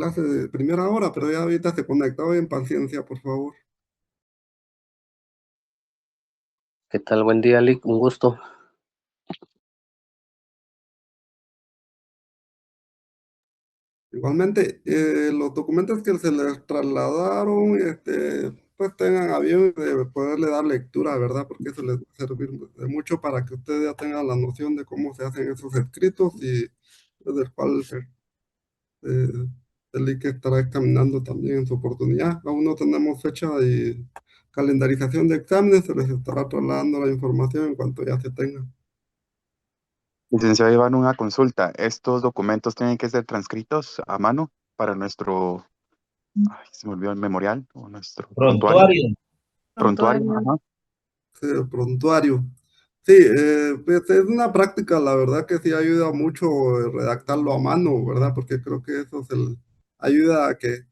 clase de primera hora, pero ya ahorita se conectó. En paciencia, por favor. ¿Qué tal? Buen día, Lick. Un gusto. Igualmente, los documentos que se les trasladaron, pues tengan a bien de poderle dar lectura, ¿verdad? Porque eso les va a servir de mucho para que ustedes ya tengan la noción de cómo se hacen esos escritos y del cual eh, el IC estará examinando también en su oportunidad. Aún no tenemos fecha y calendarización de exámenes, se les estará trasladando la información en cuanto ya se tenga. Licenciado Iván, una consulta. ¿Estos documentos tienen que ser transcritos a mano para nuestro, se me olvidó el memorial o nuestro prontuario? Prontuario, ajá. Sí, el prontuario. Sí, pues es una práctica, la verdad que sí ayuda mucho redactarlo a mano, ¿verdad? Porque creo que eso ayuda a que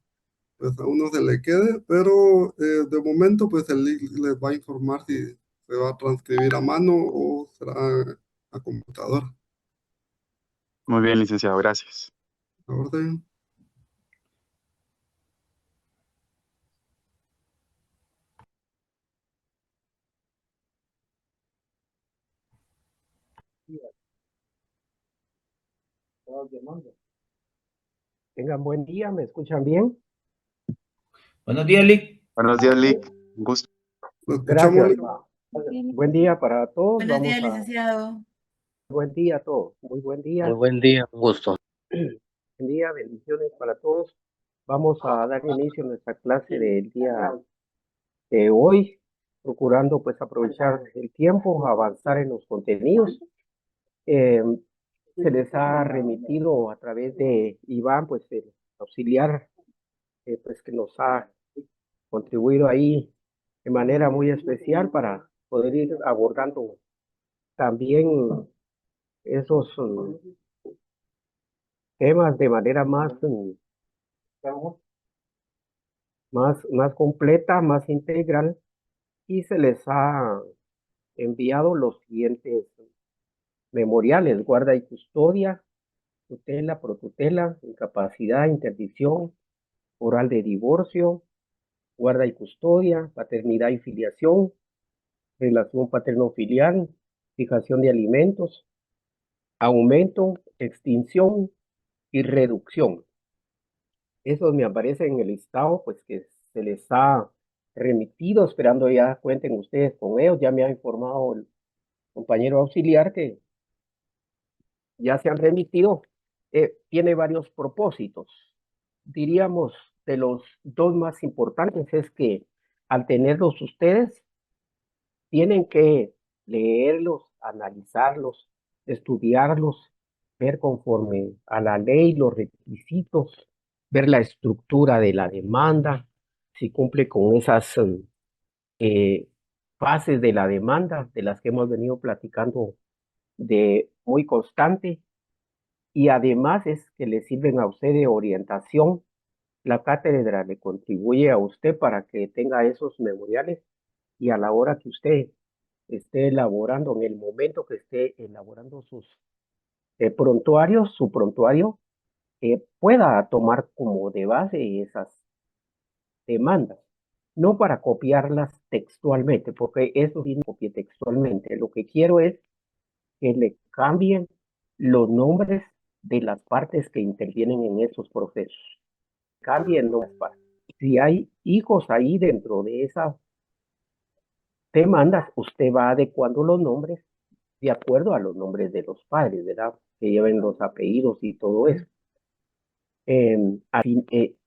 pues, a uno se le quede, pero de momento pues el link les va a informar si se va a transcribir a mano o será a computadora. Muy bien, licenciado, gracias. A orden. Tengan buen día, ¿me escuchan bien? Buenos días, Lick. Buenos días, Lick. Un gusto. Lo escuchamos. Gracias. Buen día para todos. Buenos días, licenciado. Buen día a todos. Muy buen día. Muy buen día, un gusto. Buen día, bendiciones para todos. Vamos a dar inicio a nuestra clase del día de hoy, procurando pues aprovechar el tiempo, avanzar en los contenidos. Eh, Se les ha remitido a través de Iván, pues el auxiliar, pues que nos ha contribuido ahí de manera muy especial para poder ir abordando también esos temas de manera más completa, más integral, y se les ha enviado los siguientes memoriales: guarda y custodia, tutela, protutela, incapacidad, interdicción, oral de divorcio, guarda y custodia, paternidad y filiación, relación paterno-filial, fijación de alimentos, aumento, extinción y reducción. Esos me aparecen en el listado, pues que se les ha remitido, esperando ya cuenten ustedes con ellos. Ya me ha informado el compañero auxiliar que ya se han remitido. Tiene varios propósitos. Diríamos, de los dos más importantes es que al tenerlos ustedes, tienen que leerlos, analizarlos, estudiarlos, ver conforme a la ley los requisitos, ver la estructura de la demanda, si cumple con esas fases de la demanda de las que hemos venido platicando de muy constante, y además es que le sirven a usted de orientación. La cátedra le contribuye a usted para que tenga esos memoriales, y a la hora que usted esté elaborando, en el momento que esté elaborando sus prontuarios, su prontuario, pueda tomar como de base esas demandas, no para copiarlas textualmente, porque eso sí no copie textualmente. Lo que quiero es que le cambien los nombres de las partes que intervienen en esos procesos. Cambien las partes. Si hay hijos ahí dentro de esas demandas, usted va adecuando los nombres de acuerdo a los nombres de los padres, ¿verdad? Que lleven los apellidos y todo eso. En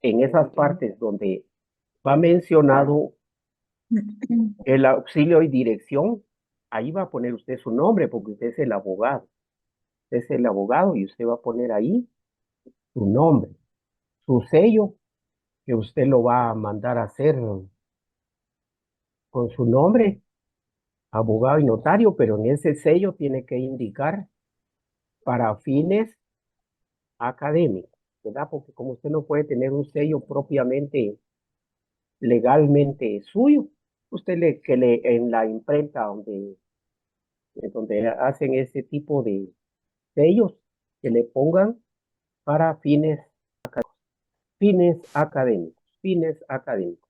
esas partes donde va mencionado el auxilio y dirección, ahí va a poner usted su nombre, porque usted es el abogado. Usted es el abogado y usted va a poner ahí su nombre, su sello, que usted lo va a mandar a hacer con su nombre, abogado y notario, pero en ese sello tiene que indicar para fines académicos, ¿verdad? Porque como usted no puede tener un sello propiamente legalmente suyo, usted en la imprenta donde hacen ese tipo de sellos, que le pongan para fines académicos. fines académicos, fines académicos.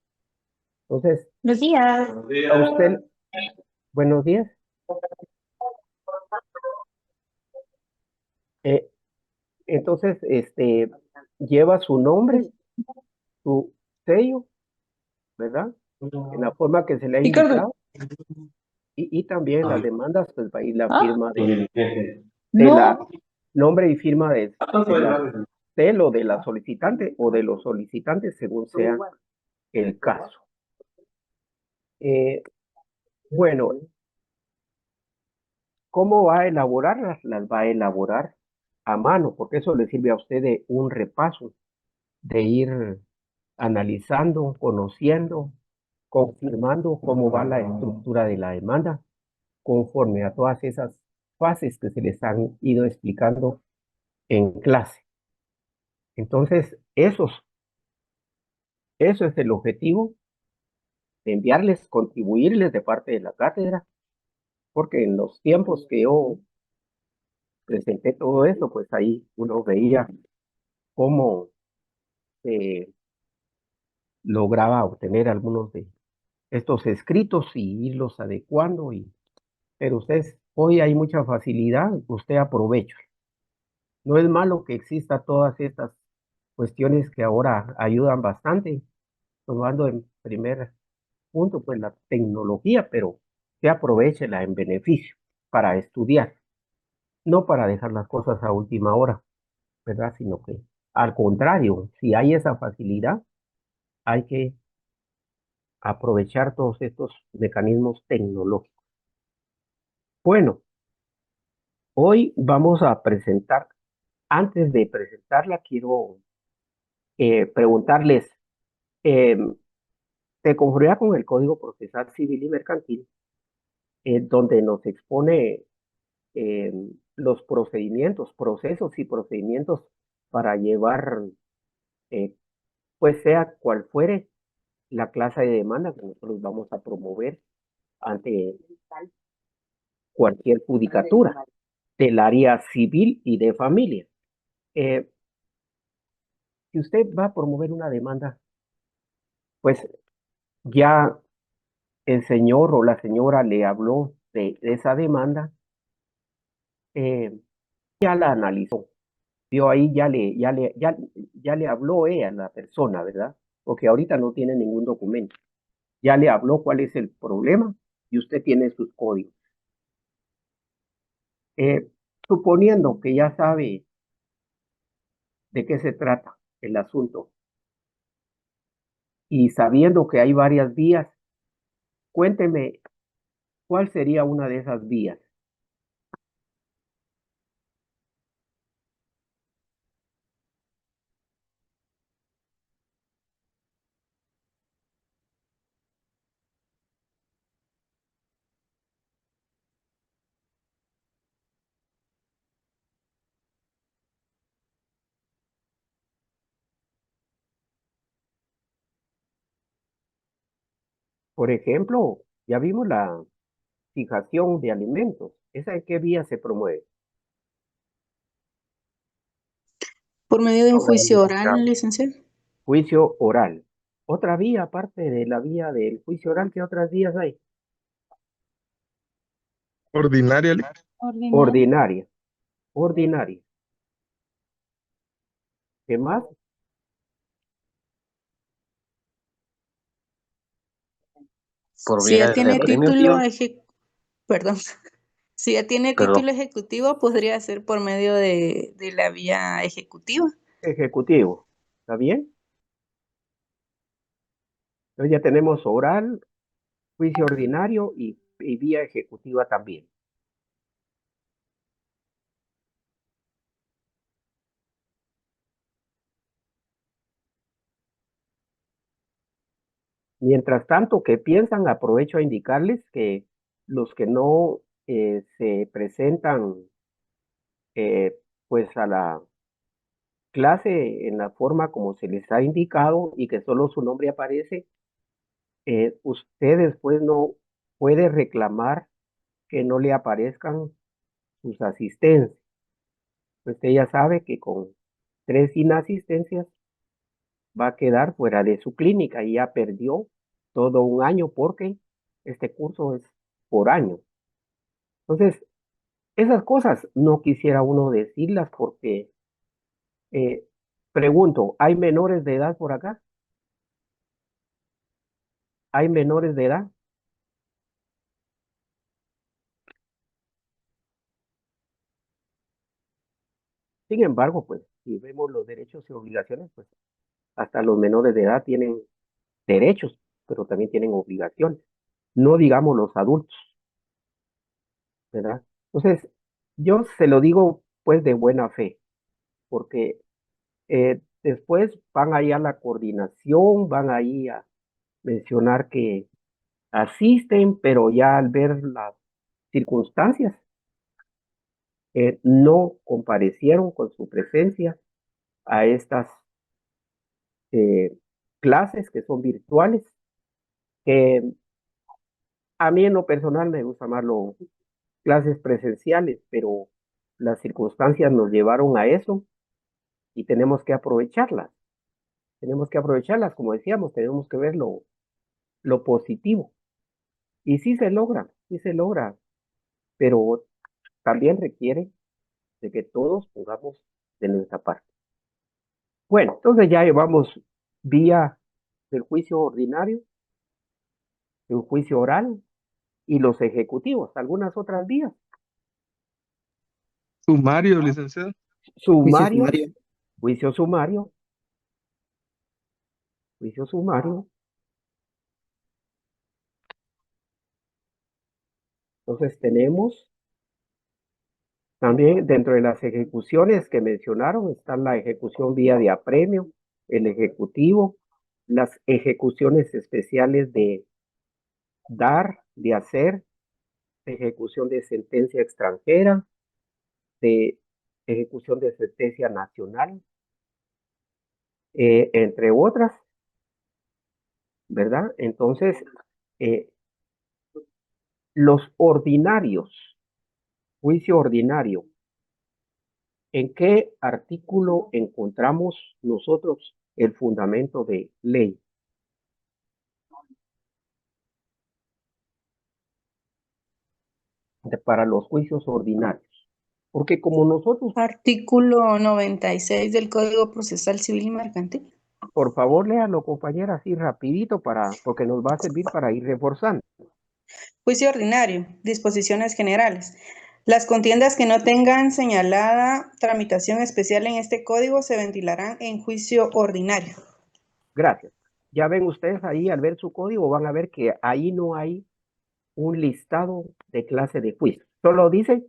Entonces, Buenos días. a usted, buenos días. Eh, entonces, lleva su nombre, su sello, ¿verdad? En la forma que se le ha Ricardo. indicado. Y también las demandas, pues va a ir la Ah. firma de No. la nombre y firma de o de la solicitante o de los solicitantes, según sea el caso. Bueno, ¿cómo va a elaborarlas? Las va a elaborar a mano, porque eso le sirve a usted de un repaso, de ir analizando, conociendo, confirmando cómo va la estructura de la demanda, conforme a todas esas fases que se les han ido explicando en clase. Entonces, eso es el objetivo de enviarles, contribuirles de parte de la cátedra, porque en los tiempos que yo presenté todo esto, pues ahí uno veía cómo se lograba obtener algunos de estos escritos y irlos adecuando, pero ustedes, hoy hay mucha facilidad, usted aprovecha. No es malo que exista todas estas cuestiones que ahora ayudan bastante, tomando en primer punto pues la tecnología, pero que aprovechela en beneficio para estudiar, no para dejar las cosas a última hora, ¿verdad? Sino que al contrario, si hay esa facilidad, hay que aprovechar todos estos mecanismos tecnológicos. Bueno, hoy vamos a presentar, antes de presentarla, quiero preguntarles, de conformidad con el Código Procesal Civil y Mercantil, donde nos expone los procedimientos, procesos y procedimientos para llevar, pues sea cual fuere la clase de demanda que nosotros vamos a promover ante cualquier judicatura del área civil y de familia. Si usted va a promover una demanda, pues ya el señor o la señora le habló de esa demanda, ya la analizó, vio ahí, ya le habló ella a la persona, ¿verdad? Porque ahorita no tiene ningún documento. Ya le habló cuál es el problema y usted tiene sus códigos. Suponiendo que ya sabe de qué se trata el asunto y sabiendo que hay varias vías, cuénteme cuál sería una de esas vías. Por ejemplo, ya vimos la fijación de alimentos. ¿Esa en qué vía se promueve? Por medio de un juicio oral, licenciado. Juicio oral. Otra vía, aparte de la vía del juicio oral, ¿qué otras vías hay? Ordinaria. Ordinaria. Ordinaria. ¿Qué más? Por Si vía ya tiene de título premio. perdón, si ya tiene Perdón. título ejecutivo, podría ser por medio de la vía ejecutiva. Ejecutivo. ¿Está bien? Entonces ya tenemos oral, juicio ordinario y vía ejecutiva también. Mientras tanto, ¿qué piensan? Aprovecho a indicarles que los que no se presentan pues a la clase en la forma como se les ha indicado y que solo su nombre aparece, usted después no puede reclamar que no le aparezcan sus asistencias. Usted ya sabe que con 3 inasistencias va a quedar fuera de su clínica y ya perdió todo un año porque este curso es por año. Entonces, esas cosas no quisiera uno decirlas porque, pregunto, ¿hay menores de edad por acá? ¿Hay menores de edad? Sin embargo, pues, si vemos los derechos y obligaciones, pues, hasta los menores de edad tienen derechos, pero también tienen obligaciones. No digamos los adultos, ¿verdad? Entonces, yo se lo digo, pues, de buena fe, porque después van ahí a la coordinación, van ahí a mencionar que asisten, pero ya al ver las circunstancias, no comparecieron con su presencia a estas clases que son virtuales, que a mí en lo personal me gusta más las clases presenciales, pero las circunstancias nos llevaron a eso y tenemos que aprovecharlas. Tenemos que aprovecharlas, como decíamos, tenemos que ver lo positivo. Y sí se logra, pero también requiere de que todos pongamos de nuestra parte. Bueno, entonces ya llevamos vía del juicio ordinario, el juicio oral y los ejecutivos, algunas otras vías. Sumario, licenciado. Sumario, juicio sumario, juicio sumario. Entonces tenemos también dentro de las ejecuciones que mencionaron, está la ejecución vía de apremio, el ejecutivo, las ejecuciones especiales de dar, de hacer, ejecución de sentencia extranjera, de ejecución de sentencia nacional, entre otras, ¿verdad? Entonces, los ordinarios, juicio ordinario, ¿en qué artículo encontramos nosotros el fundamento de ley? Para los juicios ordinarios. Porque como nosotros... Artículo 96 del Código Procesal Civil y Mercantil. Por favor, léalo, compañera, así rapidito, porque nos va a servir para ir reforzando. Juicio ordinario. Disposiciones generales. Las contiendas que no tengan señalada tramitación especial en este código se ventilarán en juicio ordinario. Gracias. Ya ven ustedes ahí, al ver su código, van a ver que ahí no hay un listado de clase de juicio. Solo dice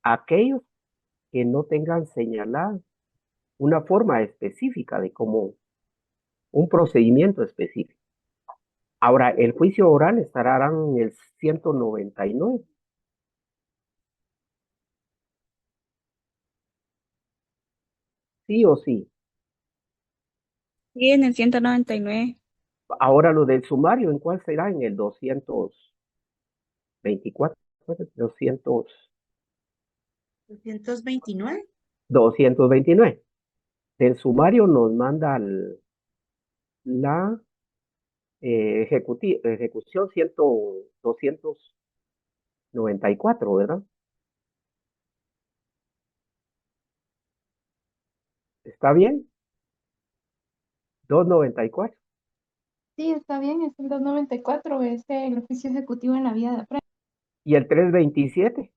aquellos que no tengan señalada una forma específica de cómo un procedimiento específico. Ahora, el juicio oral estará en el 199. Sí o sí. Sí, en el 199. Ahora lo del sumario, ¿en cuál será? En el 224, 229. 229. Del sumario nos manda la ejecución 294, ¿verdad? ¿Está bien? 294. Sí, está bien, es el 294, es el oficio ejecutivo en la vía de apremio. ¿Y el 327?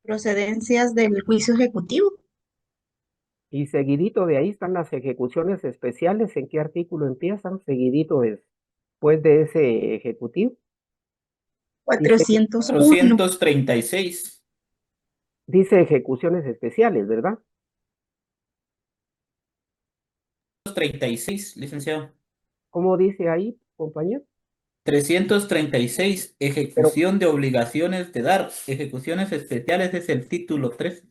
Procedencias del juicio ejecutivo. Y seguidito de ahí están las ejecuciones especiales. ¿En qué artículo empiezan? Seguidito después de ese ejecutivo. 401. 436. Dice ejecuciones especiales, ¿verdad? 336, licenciado. ¿Cómo dice ahí, compañero? 336, ejecución de obligaciones de dar. Ejecuciones especiales es el título 3.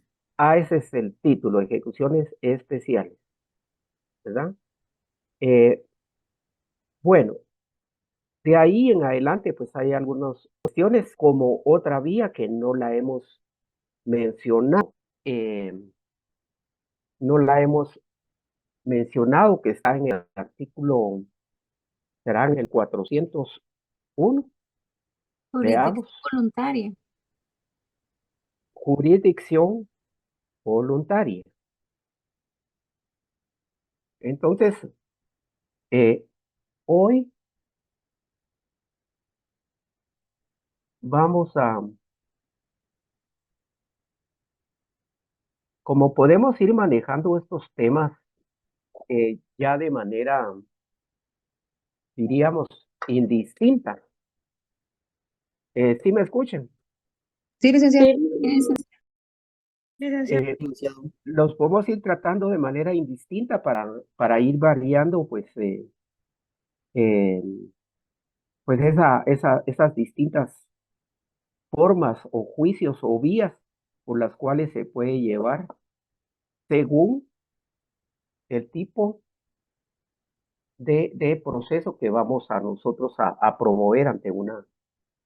Ese es el título, ejecuciones especiales, ¿verdad? Bueno, de ahí en adelante, pues hay algunas cuestiones como otra vía que no la hemos mencionado. no la hemos mencionado, que está en el artículo, será en el 401. Jurisdicción Veamos. voluntaria. Jurisdicción voluntaria. Entonces, hoy vamos a, como podemos ir manejando estos temas ya de manera, diríamos, indistinta. ¿Sí me escuchan? Sí, licenciado. Los podemos ir tratando de manera indistinta para ir variando, pues esas distintas formas o juicios o vías por las cuales se puede llevar según el tipo de proceso que vamos a nosotros a promover ante una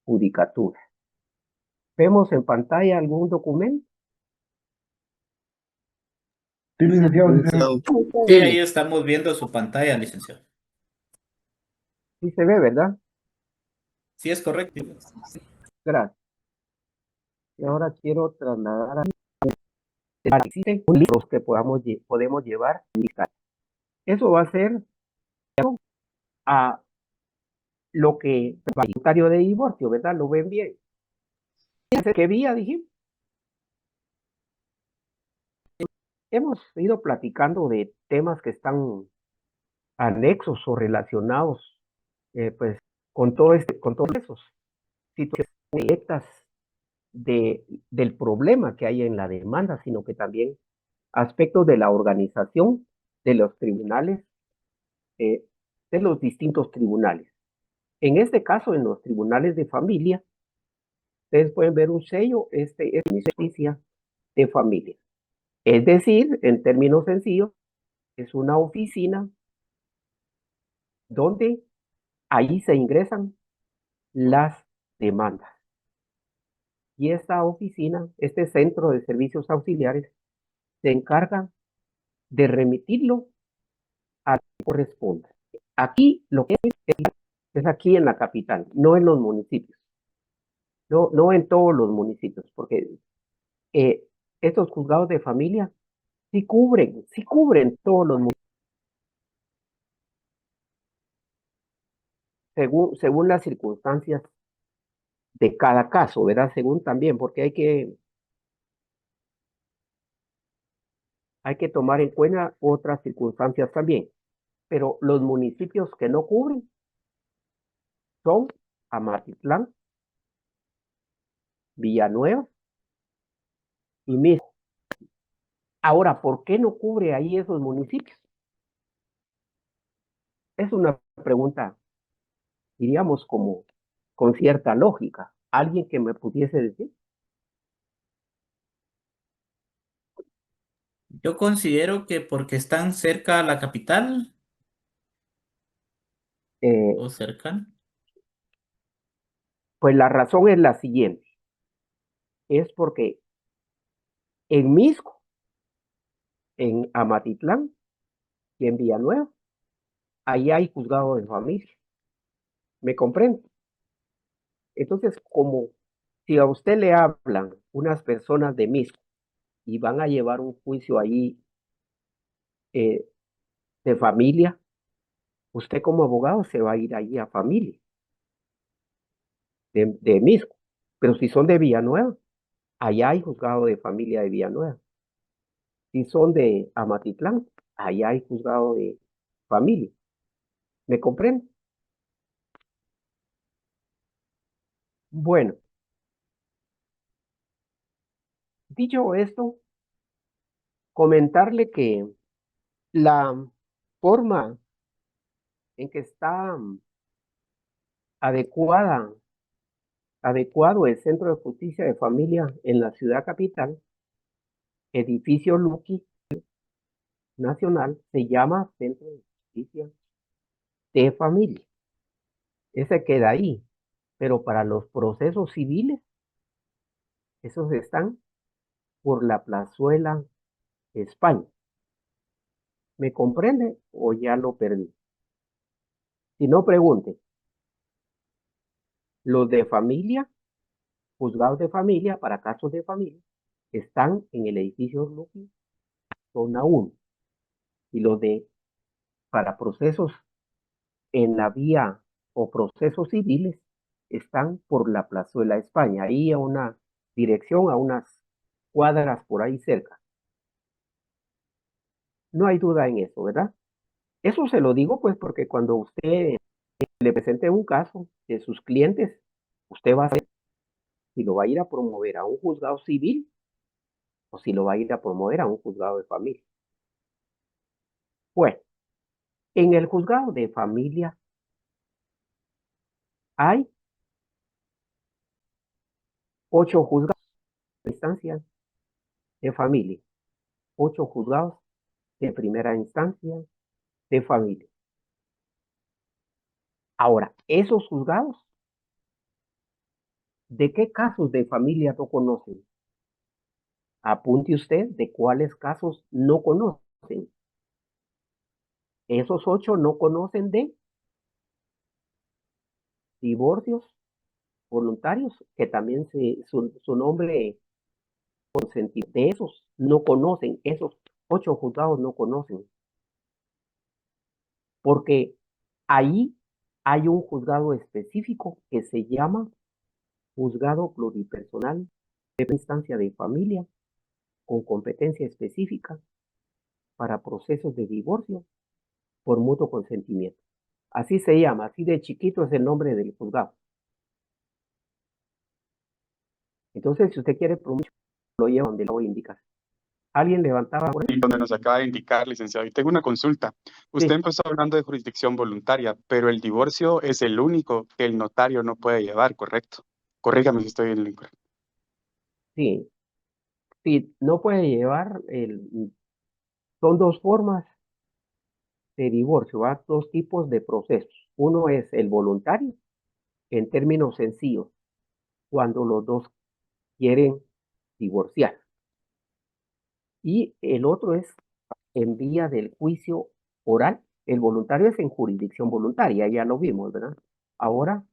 judicatura. ¿Vemos en pantalla algún documento? Sí, licenciado. Sí, ahí estamos viendo su pantalla, licenciado. Sí se ve, ¿verdad? Sí, es correcto. Gracias. Y ahora quiero trasladar a existen libros que podemos llevar. Eso va a ser a lo que el voluntario de divorcio, ¿verdad? Lo ven bien. ¿Qué vía dijimos? Hemos ido platicando de temas que están anexos o relacionados, pues, con todos esos situaciones directas del problema que hay en la demanda, sino que también aspectos de la organización de los tribunales, de los distintos tribunales. En este caso, en los tribunales de familia, ustedes pueden ver un sello, este es justicia de familia. Es decir, en términos sencillos, es una oficina donde ahí se ingresan las demandas. Y esta oficina, este centro de servicios auxiliares, se encarga de remitirlo a que corresponda. Aquí lo que es aquí en la capital, no en los municipios. No en todos los municipios, porque estos juzgados de familia sí cubren todos los municipios. Según las circunstancias de cada caso, ¿verdad? Según también, porque hay que tomar en cuenta otras circunstancias también. Pero los municipios que no cubren son Amatitlán, Villanueva y Misco. Ahora, ¿por qué no cubre ahí esos municipios? Es una pregunta, diríamos, como con cierta lógica. ¿Alguien que me pudiese decir? Yo considero que porque están cerca a la capital o cercan. Pues la razón es la siguiente. Es porque en Misco, en Amatitlán y en Villanueva, ahí hay juzgado de familia. ¿Me comprende? Entonces, como si a usted le hablan unas personas de Misco y van a llevar un juicio ahí de familia, usted como abogado se va a ir allí a familia de Misco. Pero si son de Villanueva, allá hay juzgado de familia de Villanueva. Si son de Amatitlán, allá hay juzgado de familia. ¿Me comprende? Bueno, dicho esto, comentarle que la forma en que está adecuado el Centro de Justicia de Familia en la ciudad capital, edificio Lucky Nacional, se llama Centro de Justicia de Familia. Ese queda ahí, pero para los procesos civiles, esos están por la Plazuela España. ¿Me comprende o ya lo perdí? Si no, pregunte. Los de familia, juzgados de familia, para casos de familia, están en el edificio Lupi, zona 1. Y los de, para procesos en la vía o procesos civiles, están por la Plazuela España, ahí a una dirección, a unas cuadras por ahí cerca. No hay duda en eso, ¿verdad? Eso se lo digo pues porque cuando usted le presente un caso de sus clientes, usted va a saber si lo va a ir a promover a un juzgado civil o si lo va a ir a promover a un juzgado de familia. Bueno, en el juzgado de familia hay 8 juzgados de instancia de familia, 8 juzgados de primera instancia de familia. Ahora, esos juzgados, ¿de qué casos de familia no conocen? Apunte usted de cuáles casos no conocen. Esos 8 no conocen de divorcios voluntarios, que también su nombre consentido. De esos no conocen, esos 8 juzgados no conocen. Porque ahí hay un juzgado específico que se llama Juzgado Pluripersonal de instancia de familia con competencia específica para procesos de divorcio por mutuo consentimiento. Así se llama, así de chiquito es el nombre del juzgado. Entonces, si usted quiere promover, lo lleva donde lo voy a indicar. ¿Alguien levantaba por ahí? Y donde nos acaba de indicar, licenciado. Y tengo una consulta. Usted Sí. empezó hablando de jurisdicción voluntaria, pero el divorcio es el único que el notario no puede llevar, ¿correcto? Corrígame si estoy en lo incorrecto. Sí, sí, no puede llevar, son 2 formas de divorcio, ¿va? 2 tipos de procesos. Uno es el voluntario, en términos sencillos, cuando los dos quieren divorciar. Y el otro es en vía del juicio oral. El voluntario es en jurisdicción voluntaria, ya lo vimos, ¿verdad? Ahora,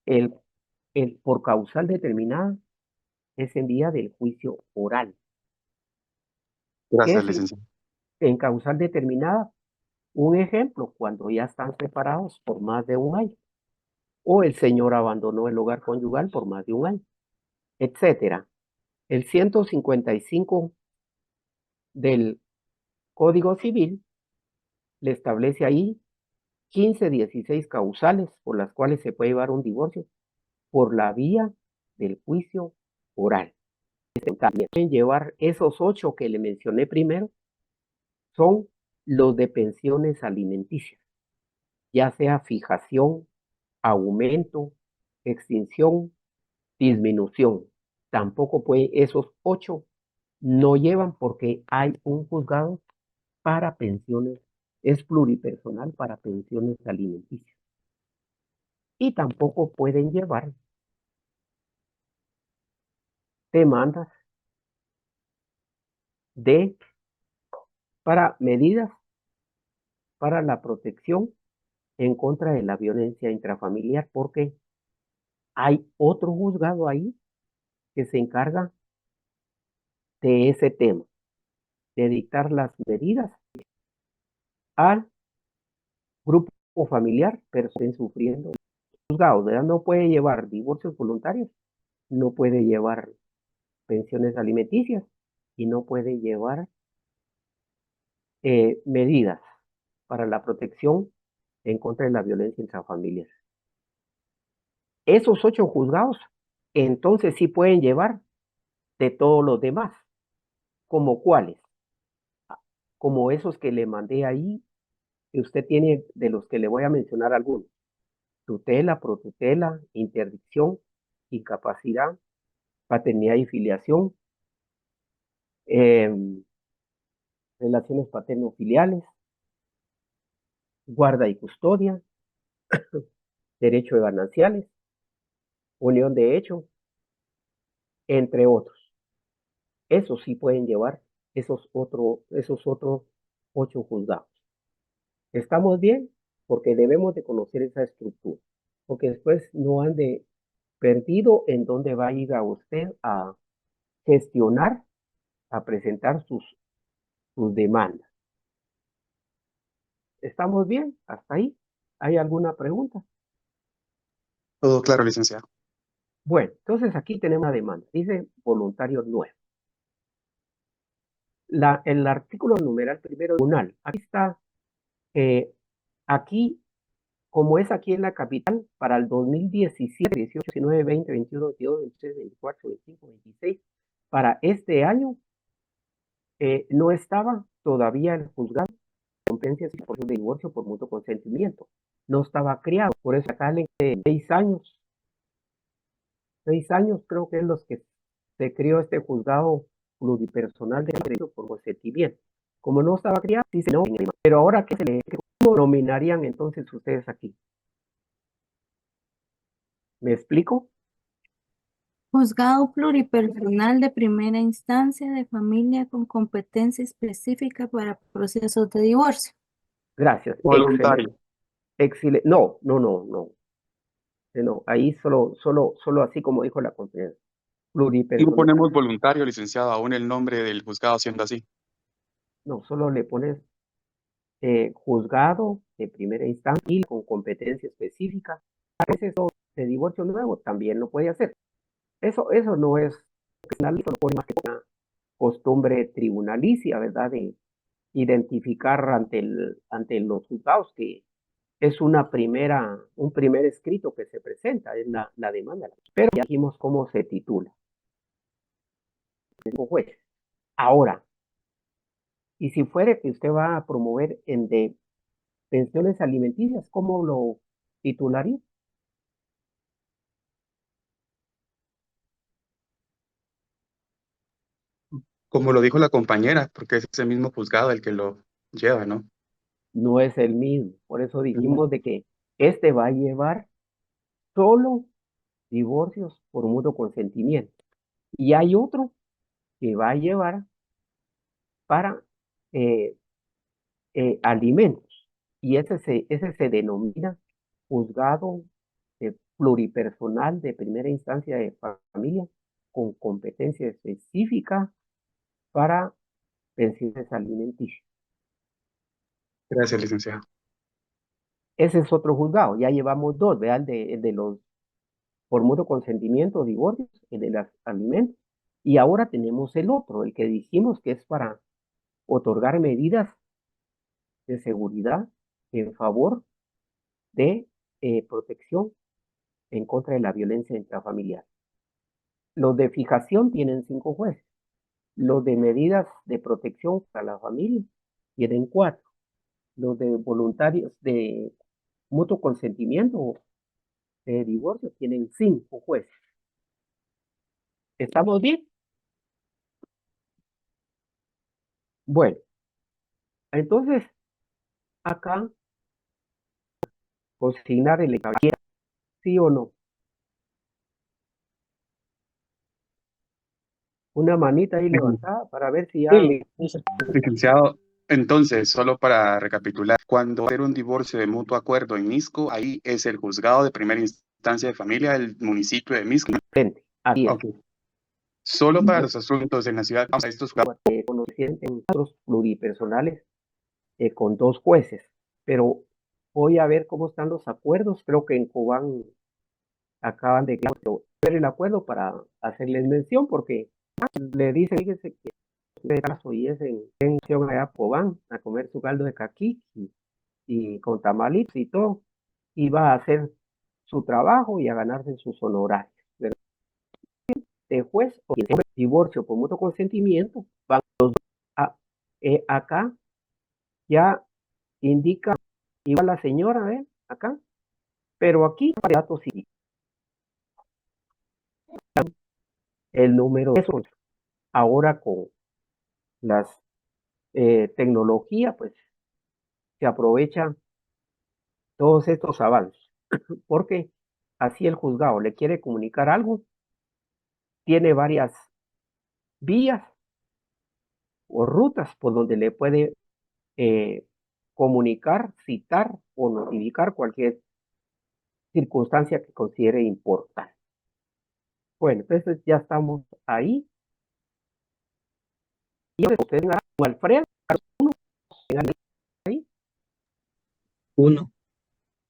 el por causal determinada es en vía del juicio oral. ¿Qué Gracias, es licenciado. en causal determinada? Un ejemplo, cuando ya están separados por más de un año, o el señor abandonó el hogar conyugal por más de un año, etcétera. El 155 del Código Civil le establece ahí 15, 16 causales por las cuales se puede llevar un divorcio por la vía del juicio oral. También pueden llevar esos 8 que le mencioné primero, son los de pensiones alimenticias, ya sea fijación, aumento, extinción, disminución. Tampoco puede, esos 8 no llevan porque hay un juzgado para pensiones, es pluripersonal para pensiones alimenticias. Y tampoco pueden llevar demandas para medidas para la protección en contra de la violencia intrafamiliar, porque hay otro juzgado ahí que se encarga de ese tema, de dictar las medidas al grupo familiar, pero estén sufriendo juzgados, ¿verdad? No puede llevar divorcios voluntarios, no puede llevar pensiones alimenticias y no puede llevar medidas para la protección en contra de la violencia intrafamiliar. Esos 8 juzgados, entonces sí pueden llevar de todos los demás, como cuáles, como esos que le mandé ahí, que usted tiene, de los que le voy a mencionar algunos: tutela, protutela, interdicción, incapacidad, paternidad y filiación, relaciones paterno-filiales, guarda y custodia, derecho de gananciales, unión de hecho, entre otros. Esos sí pueden llevar esos otros 8 juzgados. ¿Estamos bien? Porque debemos de conocer esa estructura, porque después no ande perdido en dónde va a ir a usted a gestionar, a presentar sus demandas. ¿Estamos bien? ¿Hasta ahí? ¿Hay alguna pregunta? Todo claro, licenciado. Bueno, entonces aquí tenemos una demanda. Dice voluntario nuevo. El artículo numeral primero tribunal. Aquí está, aquí, como es aquí en la capital, para el 2017, 18, 19, 20, 21, 22, 23, 24, 25, 26, para este año, no estaba todavía el juzgado de competencias y por de divorcio por mutuo consentimiento. No estaba creado, por eso acá le 6 años. 6 años creo que es los que se creó este juzgado pluripersonal de derecho por consentimiento. Como no estaba creado, sí se no, pero ahora que se le ¿cómo nominarían entonces ustedes aquí? ¿Me explico? Juzgado pluripersonal de primera instancia de familia con competencia específica para procesos de divorcio. Gracias. Voluntario. Excelente. No. No, ahí solo así como dijo la compañera. No Pluripersonal. ponemos voluntario, licenciado, aún el nombre del juzgado siendo así. No, solo le pones juzgado de primera instancia y con competencia específica. A veces de divorcio nuevo también lo puede hacer. Eso no es penal, eso no pone más que una costumbre tribunalicia, ¿verdad? De identificar ante los juzgados que es un primer escrito que se presenta, es la demanda. Pero ya dijimos cómo se titula. Juez. Ahora, y si fuere que usted va a promover en de pensiones alimenticias, ¿cómo lo titularía? Como lo dijo la compañera, porque es ese mismo juzgado el que lo lleva, ¿no? No es el mismo. Por eso dijimos de que este va a llevar solo divorcios por mutuo consentimiento. Y hay otro que va a llevar para alimentos. Y ese se denomina juzgado pluripersonal de primera instancia de familia con competencia específica para pensiones alimenticias. Gracias, licenciado. Ese es otro juzgado. Ya llevamos 2, vean, el de los por mutuo consentimiento, divorcios, el de los alimentos. Y ahora tenemos el otro, el que dijimos que es para otorgar medidas de seguridad en favor de protección en contra de la violencia intrafamiliar. Los de fijación tienen 5 jueces. Los de medidas de protección para la familia tienen 4. Los de voluntarios de mutuo consentimiento o de divorcio tienen 5 jueces. ¿Estamos bien? Bueno, entonces acá consignar el caballero, ¿sí o no? Una manita ahí levantada para ver si ya... Licenciado, entonces, solo para recapitular, cuando hacer un divorcio de mutuo acuerdo en Misco, ahí es el juzgado de primera instancia de familia del municipio de Misco. Así es. Okay. Solo para los asuntos en la ciudad, vamos a estos juzgados. En otros pluripersonales con 2 jueces, pero voy a ver cómo están los acuerdos. Creo que en Cobán acaban de ver el acuerdo para hacerles mención, porque le dicen, fíjense que de caso y es en mención allá a Cobán a comer su caldo de caqui y con tamalitos y todo, y va a hacer su trabajo y a ganarse sus honorarios. ¿Verdad? De juez o quien sea divorcio por mutuo consentimiento, van los dos acá ya indica igual la señora, acá, pero aquí datos sí. El número de esos, ahora con las tecnologías, pues se aprovechan todos estos avances, porque así el juzgado le quiere comunicar algo, tiene varias vías o rutas por donde le puede comunicar, citar o notificar cualquier circunstancia que considere importante. Bueno, entonces ya estamos ahí. Y ustedes, Alfredo, ahí, Uno.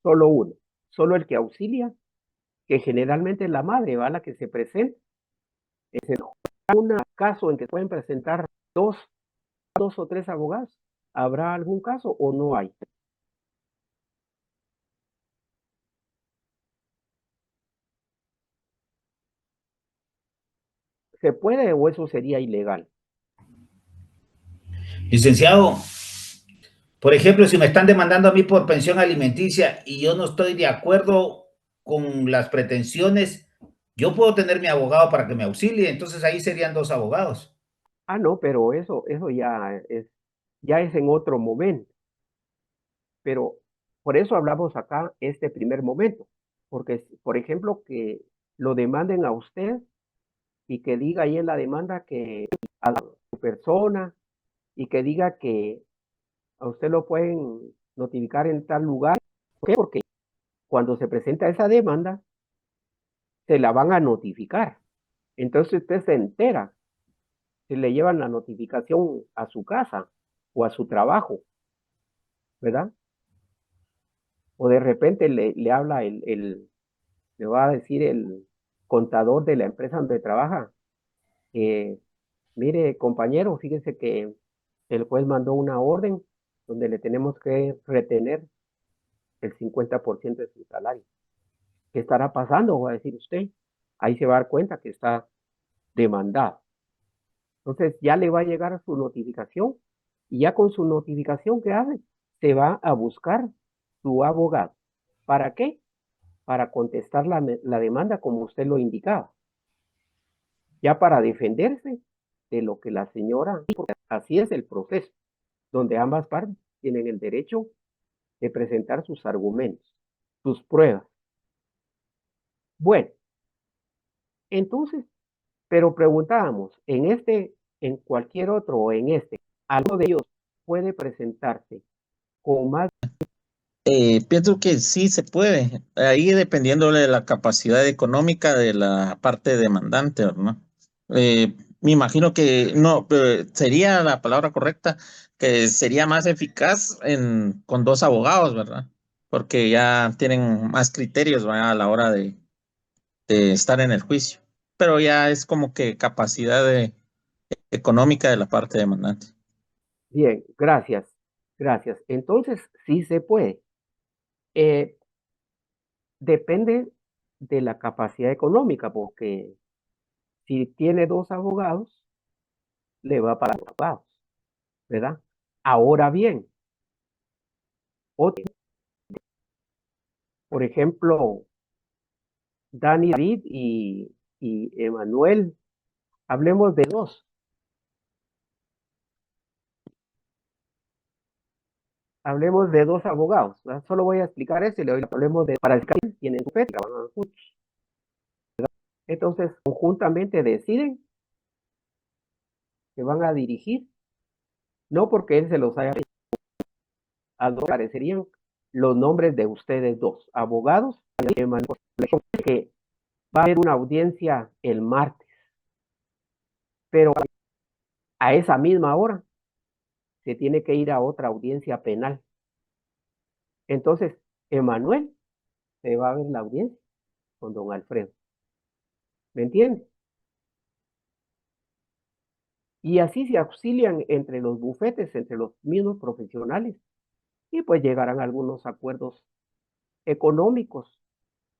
solo uno, solo el que auxilia, que generalmente es la madre, va la que se presenta. Es un caso en que pueden presentar dos o tres abogados. ¿Habrá algún caso o no hay? ¿Se puede o eso sería ilegal? Licenciado, por ejemplo, si me están demandando a mí por pensión alimenticia y yo no estoy de acuerdo con las pretensiones, yo puedo tener mi abogado para que me auxilie, entonces ahí serían dos abogados. Ah, no, pero eso ya es en otro momento. Pero por eso hablamos acá este primer momento. Porque, por ejemplo, que lo demanden a usted y que diga ahí en la demanda que a la persona y que diga que a usted lo pueden notificar en tal lugar. ¿Por qué? Porque cuando se presenta esa demanda, se la van a notificar. Entonces usted se entera, se le llevan la notificación a su casa o a su trabajo, ¿verdad? O de repente le habla le va a decir el contador de la empresa donde trabaja, mire, compañero, fíjese que el juez mandó una orden donde le tenemos que retener el 50% de su salario. ¿Qué estará pasando? Va a decir usted. Ahí se va a dar cuenta que está demandado. Entonces ya le va a llegar su notificación y ya con su notificación, ¿qué hace? Se va a buscar su abogado. ¿Para qué? Para contestar la demanda como usted lo indicaba. Ya para defenderse de lo que la señora, porque así es el proceso, donde ambas partes tienen el derecho de presentar sus argumentos, sus pruebas. Bueno, entonces, pero preguntábamos, en cualquier otro o en este, ¿alguno de ellos puede presentarse con más? Pienso que sí se puede, ahí dependiendo de la capacidad económica de la parte demandante, ¿no? Me imagino que no, sería la palabra correcta, que sería más eficaz con dos abogados, ¿verdad? Porque ya tienen más criterios, ¿verdad? A la hora de estar en el juicio. Pero ya es como que capacidad económica de la parte demandante. Bien, gracias, gracias. Entonces, sí se puede. Depende de la capacidad económica, porque si tiene dos abogados, le va para los abogados, ¿verdad? Ahora bien, por ejemplo, Dani, David y Emanuel, hablemos de dos. Hablemos de dos abogados. ¿Verdad? Solo voy a explicar eso y le doy, hablemos de para el que tienen su fe, trabajan juntos. ¿Verdad? Entonces, conjuntamente deciden que van a dirigir, no porque él se los haya a dos aparecerían los nombres de ustedes dos, abogados, que va a haber una audiencia el martes, pero a esa misma hora se tiene que ir a otra audiencia penal. Entonces, Emanuel se va a ver la audiencia con don Alfredo. ¿Me entiende? Y así se auxilian entre los bufetes, entre los mismos profesionales, y pues llegarán a algunos acuerdos económicos,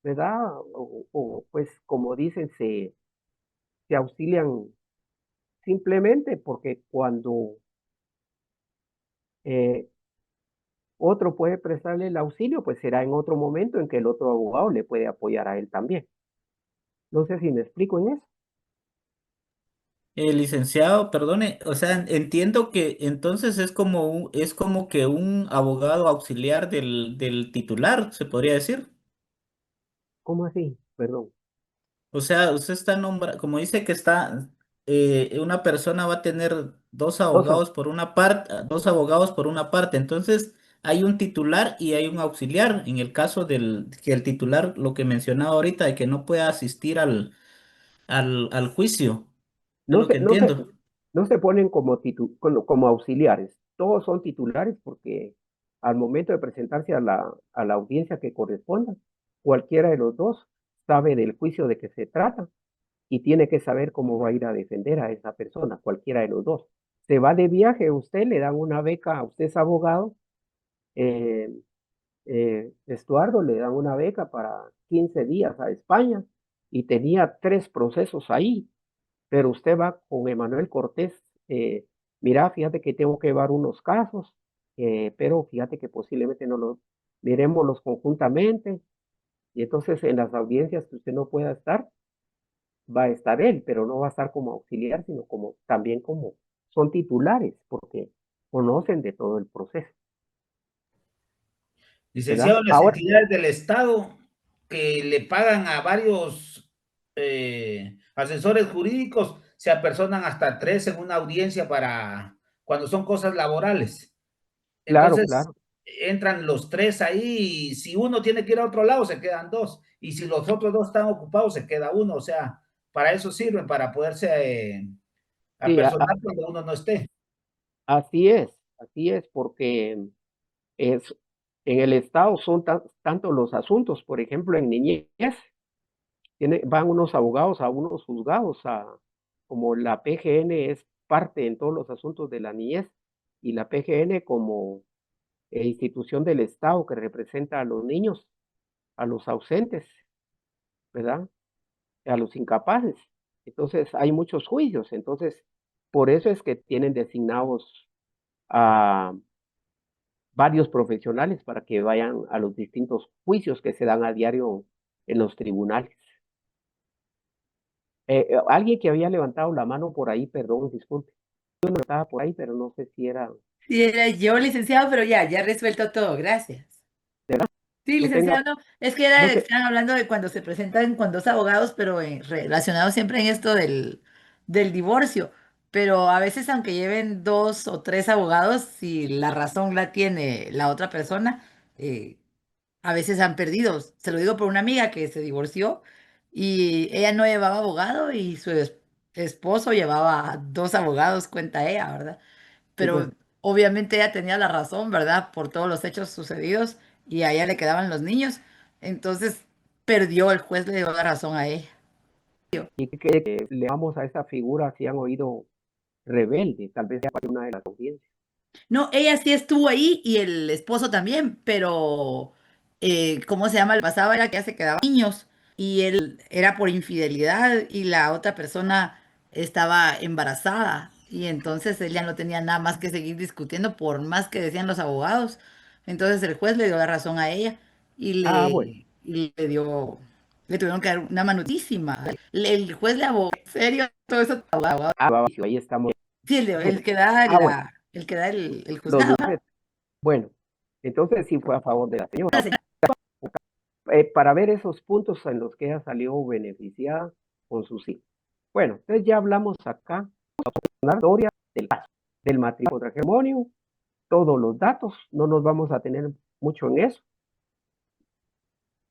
¿verdad? O pues como dicen, se auxilian simplemente porque cuando otro puede prestarle el auxilio, pues será en otro momento en que el otro abogado le puede apoyar a él también. No sé si me explico en eso. Licenciado, perdone, o sea, entiendo que entonces es como que un abogado auxiliar del titular, se podría decir. ¿Cómo así? Perdón. O sea, usted está nombrado, como dice que está, una persona va a tener dos Dos, abogados por una parte, entonces hay un titular y hay un auxiliar. En el caso del que el titular, lo que mencionaba ahorita, de que no pueda asistir al juicio, es no lo que se, no se, entiendo. no se ponen como auxiliares, todos son titulares porque al momento de presentarse a la audiencia que corresponda, cualquiera de los dos sabe del juicio de que se trata y tiene que saber cómo va a ir a defender a esa persona, cualquiera de los dos. Se va de viaje, usted le dan una beca, usted es abogado, eh, Estuardo le dan una beca para 15 días a España y tenía 3 procesos ahí, pero usted va con Emanuel Cortés, mira, fíjate que tengo que llevar unos casos, pero fíjate que posiblemente no los miremoslos conjuntamente, y entonces en las audiencias que usted no pueda estar, va a estar él, pero no va a estar como auxiliar, sino como también como son titulares, porque conocen de todo el proceso, ¿verdad? Licenciado, las Ahora, entidades del Estado que le pagan a varios asesores jurídicos se apersonan hasta 3 en una audiencia para cuando son cosas laborales. claro, Entonces, claro, entran los 3 ahí y si uno tiene que ir a otro lado, se quedan 2. Y si los otros 2 están ocupados, se queda uno. O sea, para eso sirven, para poderse sí, apersonar cuando uno no esté. así es, porque es, en el Estado son tanto los asuntos, por ejemplo, en niñez, van unos abogados a unos juzgados, como la PGN es parte en todos los asuntos de la niñez, y la PGN como institución del Estado que representa a los niños, a los ausentes, ¿verdad? A los incapaces. Entonces, hay muchos juicios, entonces, por eso es que tienen designados a varios profesionales para que vayan a los distintos juicios que se dan a diario en los tribunales. Alguien que había levantado la mano por ahí, perdón, disculpe. Yo no estaba por ahí, pero no sé si era, Sí, era yo, licenciado, pero ya resuelto todo, gracias. ¿verdad? Sí, No tenga, licenciado, no, es que era, no te, estaban hablando de cuando se presentan con dos abogados, pero relacionados siempre en esto del divorcio. Pero a veces, aunque lleven 2 o 3 abogados, si la razón la tiene la otra persona, eh, a veces han perdido. Se lo digo por una amiga que se divorció y ella no llevaba abogado y su esposo llevaba 2 abogados, cuenta ella, ¿verdad? sí, pues, Pero obviamente ella tenía la razón, ¿verdad? Por todos los hechos sucedidos y a ella le quedaban los niños. Entonces perdió, el juez le dio la razón a ella. y que le vamos a esa figura si han oído rebelde, tal vez sea para una de las audiencias. No, ella sí estuvo ahí y el esposo también, pero ¿cómo se llama? Lo que pasaba era que ella se quedaba con niños y él era por infidelidad y la otra persona estaba embarazada y entonces él ya no tenía nada más que seguir discutiendo por más que decían los abogados. Entonces el juez le dio la razón a ella y Ah, bueno, le tuvieron que dar una manutísima. El juez le abogó, en serio, todo eso. Abogado. ahí estamos. Sí, Bueno, el que da bueno, el que da el los juzgado. lugares, bueno, entonces sí fue a favor de la señora. Para ver esos puntos en los que ella salió beneficiada con sus hijos. Bueno, entonces ya hablamos acá de la historia del caso, del matrimonio, matrimonio, todos los datos, no nos vamos a tener mucho en eso.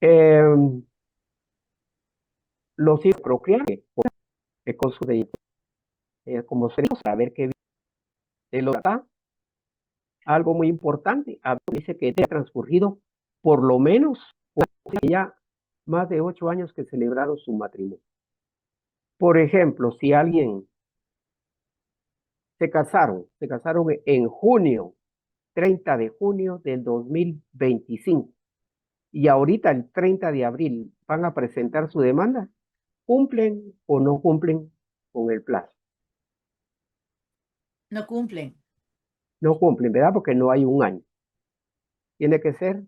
Eh, los hijos procrean con su dedito, como se dice, a ver qué de lo está. Algo muy importante, dice que ha transcurrido por lo menos ya más de 8 años que celebraron su matrimonio. Por ejemplo, si alguien se casaron en junio, 30 de junio del 2025, y ahorita el 30 de abril van a presentar su demanda, ¿cumplen o no cumplen con el plazo? No cumplen. No cumplen, ¿verdad? Porque no hay un año. Tiene que ser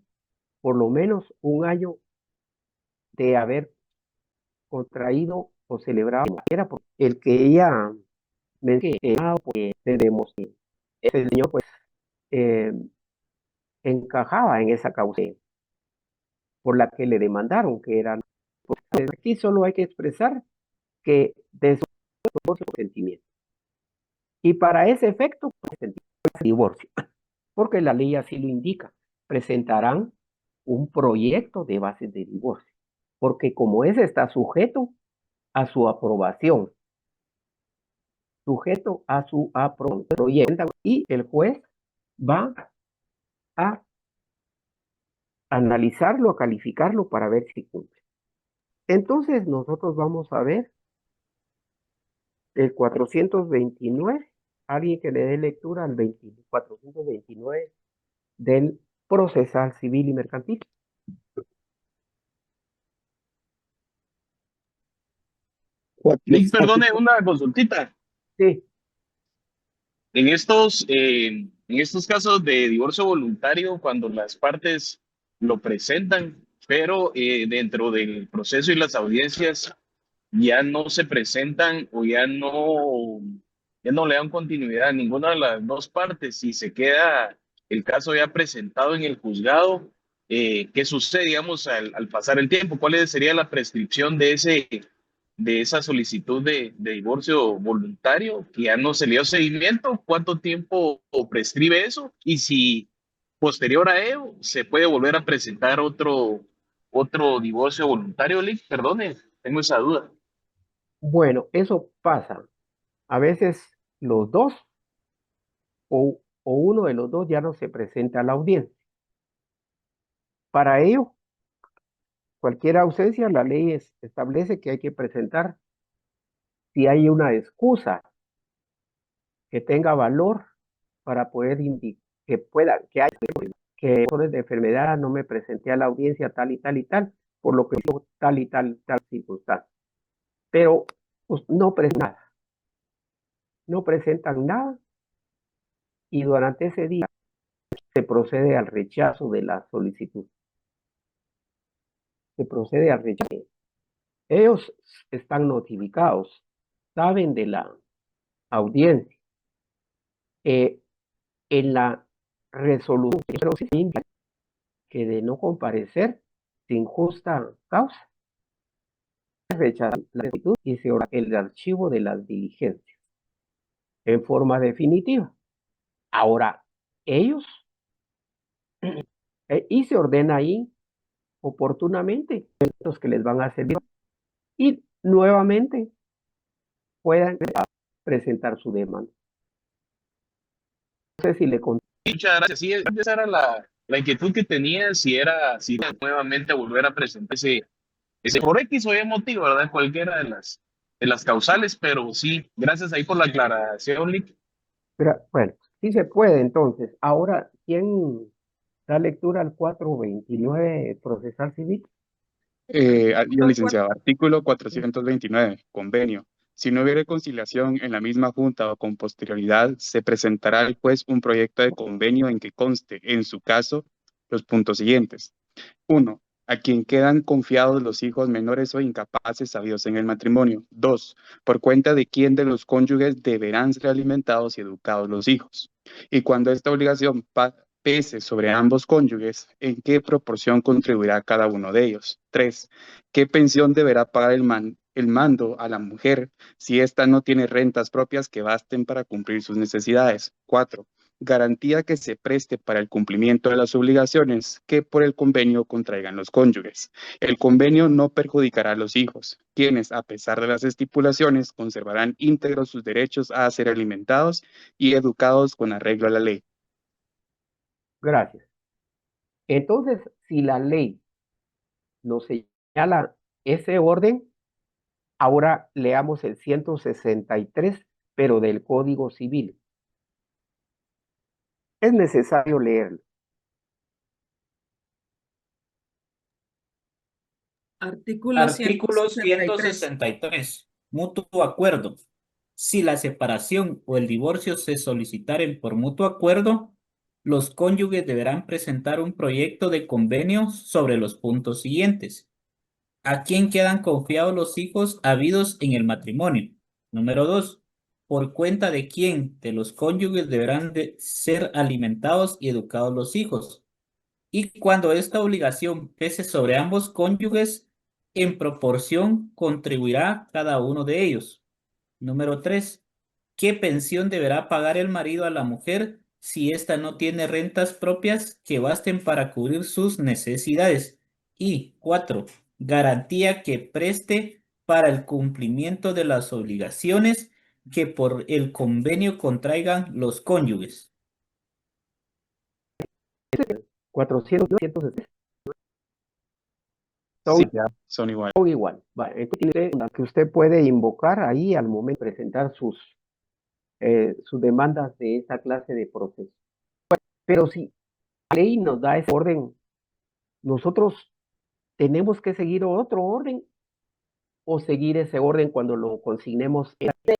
por lo menos un año de haber contraído o celebrado. Era el que ella mencionaba, porque tenemos que ese señor pues eh, encajaba en esa causa por la que le demandaron, que era. Pues, aquí solo hay que expresar que de su divorcio por consentimiento. Y para ese efecto, pues, divorcio, porque la ley así lo indica. Presentarán un proyecto de bases de divorcio, porque como ese está sujeto a su aprobación, y el juez va a analizarlo, a calificarlo para ver si cumple. Entonces nosotros vamos a ver el 429, alguien que le dé lectura al 429 del procesal civil y mercantil. Lick, perdone una consultita. Sí, En estos casos de divorcio voluntario, cuando las partes lo presentan, pero dentro del proceso y las audiencias ya no se presentan o ya no le dan continuidad a ninguna de las dos partes y se queda el caso ya presentado en el juzgado, ¿qué sucede, digamos, al pasar el tiempo? ¿Cuál sería la prescripción de esa solicitud de divorcio voluntario que ya no se le dio seguimiento? ¿Cuánto tiempo prescribe eso? Y si posterior a ello se puede volver a presentar otro divorcio voluntario, Lick, perdone, tengo esa duda. bueno, eso pasa. A veces los dos o uno de los dos ya no se presenta a la audiencia. Para ello, cualquier ausencia, la ley establece que hay que presentar si hay una excusa que tenga valor para poder indicar que hay razones de enfermedad, no me presenté a la audiencia tal y tal y tal, por lo que yo tal y tal circunstancia. Pero pues, no presentan nada y durante ese día se procede al rechazo de la solicitud. Se procede al rechazo. Ellos están notificados, saben de la audiencia. En la resolución que de no comparecer sin justa causa, rechaza la solicitud y se ordena el archivo de las diligencias en forma definitiva. Ahora, ellos, y se ordena ahí oportunamente los que les van a servir y nuevamente puedan presentar su demanda. No sé si le conté. Muchas gracias. Sí, esa era la inquietud que tenía, si era nuevamente volver a presentar ese por X o Y motivo, ¿verdad? Cualquiera de las causales, pero sí, gracias ahí por la aclaración, Lick. Pero, bueno, sí se puede entonces. Ahora, ¿quién da lectura al 429 procesal civil? Yo, licenciado, artículo 429, convenio. Si no hubiere conciliación en la misma junta o con posterioridad, se presentará al juez un proyecto de convenio en que conste, en su caso, los puntos siguientes. 1. A quien quedan confiados los hijos menores o incapaces habidos en el matrimonio. 2. Por cuenta de quién de los cónyuges deberán ser alimentados y educados los hijos. Y cuando esta obligación pese sobre ambos cónyuges, ¿en qué proporción contribuirá cada uno de ellos? 3. ¿Qué pensión deberá pagar el mando a la mujer si ésta no tiene rentas propias que basten para cumplir sus necesidades? 4. Garantía que se preste para el cumplimiento de las obligaciones que por el convenio contraigan los cónyuges. El convenio no perjudicará a los hijos, quienes, a pesar de las estipulaciones, conservarán íntegros sus derechos a ser alimentados y educados con arreglo a la ley. Gracias. Entonces, si la ley nos señala ese orden, ahora leamos el 163, pero del Código Civil. Es necesario leerlo. Artículo 163. Mutuo acuerdo. Si la separación o el divorcio se solicitaren por mutuo acuerdo, los cónyuges deberán presentar un proyecto de convenio sobre los puntos siguientes. ¿A quién quedan confiados los hijos habidos en el matrimonio? Número 2. ¿Por cuenta de quién de los cónyuges deberán de ser alimentados y educados los hijos? Y cuando esta obligación pese sobre ambos cónyuges, en proporción contribuirá cada uno de ellos. Número 3. ¿Qué pensión deberá pagar el marido a la mujer si ésta no tiene rentas propias que basten para cubrir sus necesidades? Y 4. Garantía que preste para el cumplimiento de las obligaciones que por el convenio contraigan los cónyuges. 400, 260. Sí, Son son igual. igual. Vale, entonces tiene una que usted puede invocar ahí al momento de presentar sus demandas de esa clase de proceso. Pero si la ley nos da ese orden, nosotros tenemos que seguir otro orden o seguir ese orden cuando lo consignemos en la ley.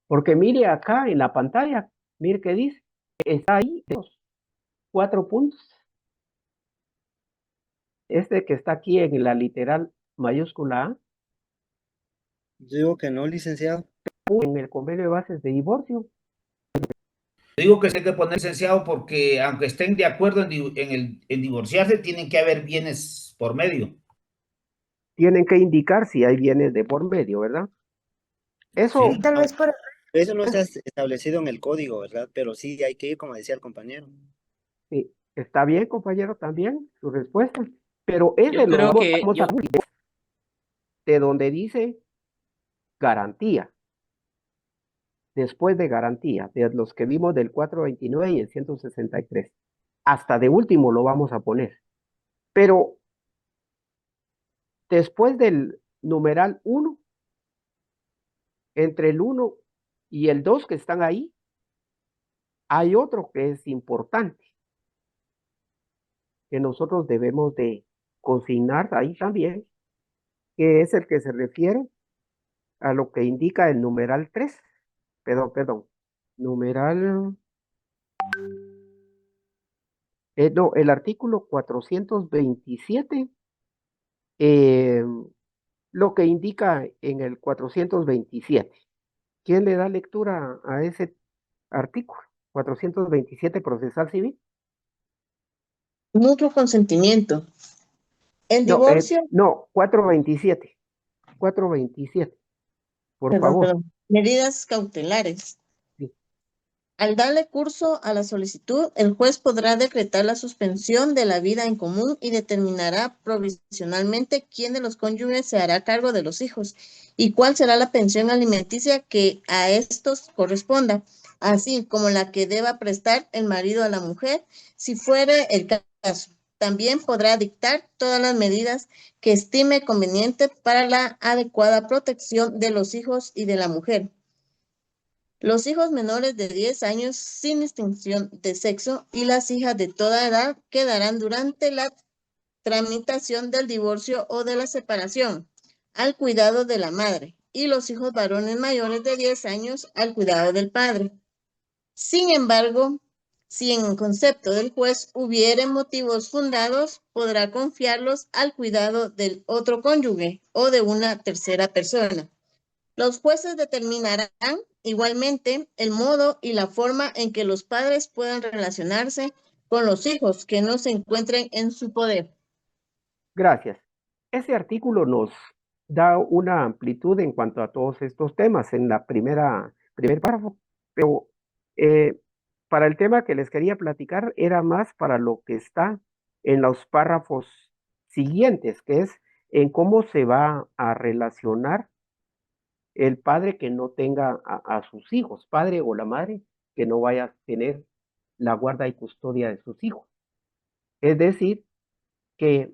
Porque mire acá en la pantalla, mire qué dice, está ahí, 4 puntos. Este que está aquí en la literal mayúscula A, Yo digo que no, licenciado. en el convenio de bases de divorcio. Digo que se hay que poner licenciado porque aunque estén de acuerdo en divorciarse, tienen que haber bienes por medio. Tienen que indicar si hay bienes de por medio, ¿verdad? Eso, Sí. Tal vez por Eso no está establecido en el código, ¿verdad? Pero sí hay que ir, como decía el compañero. sí, está bien, compañero, también su respuesta. Pero ese Yo lo creo vamos que a de donde dice garantía. Después de garantía, de los que vimos del 429 y el 163. Hasta de último lo vamos a poner. Pero después del numeral 1, entre el 1 y el 2 que están ahí, hay otro que es importante, que nosotros debemos de consignar ahí también, que es el que se refiere a lo que indica el numeral 3. Perdón. Numeral... no, el artículo 427, lo que indica en el 427. ¿Quién le da lectura a ese artículo? 427 procesal civil. Mutuo consentimiento. El No, divorcio, no, 427. 427, por favor. perdón. Medidas cautelares. Sí. Al darle curso a la solicitud, el juez podrá decretar la suspensión de la vida en común y determinará provisionalmente quién de los cónyuges se hará cargo de los hijos y cuál será la pensión alimenticia que a estos corresponda, así como la que deba prestar el marido a la mujer, si fuere el caso. También podrá dictar todas las medidas que estime conveniente para la adecuada protección de los hijos y de la mujer. Los hijos menores de 10 años sin distinción de sexo y las hijas de toda edad quedarán durante la tramitación del divorcio o de la separación al cuidado de la madre y los hijos varones mayores de 10 años al cuidado del padre. Sin embargo, si en el concepto del juez hubiere motivos fundados, podrá confiarlos al cuidado del otro cónyuge o de una tercera persona. Los jueces determinarán igualmente el modo y la forma en que los padres puedan relacionarse con los hijos que no se encuentren en su poder. Gracias. Ese artículo nos da una amplitud en cuanto a todos estos temas en la primer párrafo, pero para el tema que les quería platicar era más para lo que está en los párrafos siguientes, que es en cómo se va a relacionar el padre que no tenga a sus hijos, padre o la madre que no vaya a tener la guarda y custodia de sus hijos. Es decir, que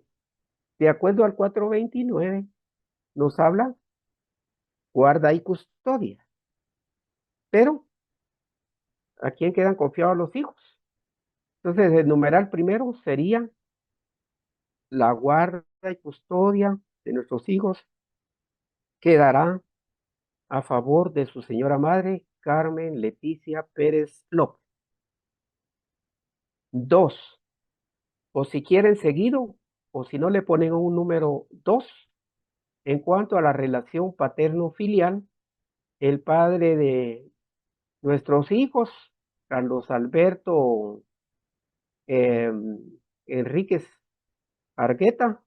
de acuerdo al 429 nos habla guarda y custodia, pero ¿a quién quedan confiados los hijos? Entonces el numeral primero sería la guarda y custodia de nuestros hijos quedará a favor de su señora madre, Carmen Leticia Pérez López. 2. O si quieren seguido, o si no le ponen un número 2, en cuanto a la relación paterno-filial, el padre de nuestros hijos, Carlos Alberto Enríquez Argueta,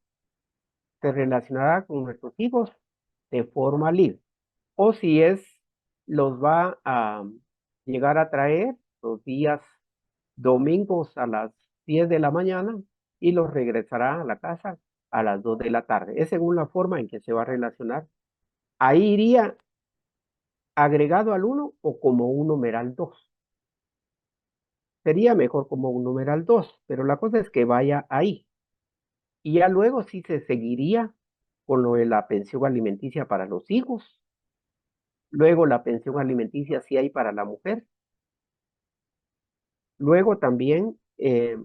se relacionará con nuestros hijos de forma libre. o si los va a llegar a traer los días domingos a las 10 de la mañana y los regresará a la casa a las 2 de la tarde. Es según la forma en que se va a relacionar. Ahí iría agregado al 1 o como un numeral 2. Sería mejor como un numeral 2, pero la cosa es que vaya ahí. Y ya luego sí se seguiría con lo de la pensión alimenticia para los hijos. Luego la pensión alimenticia sí hay para la mujer. Luego también, ¿qué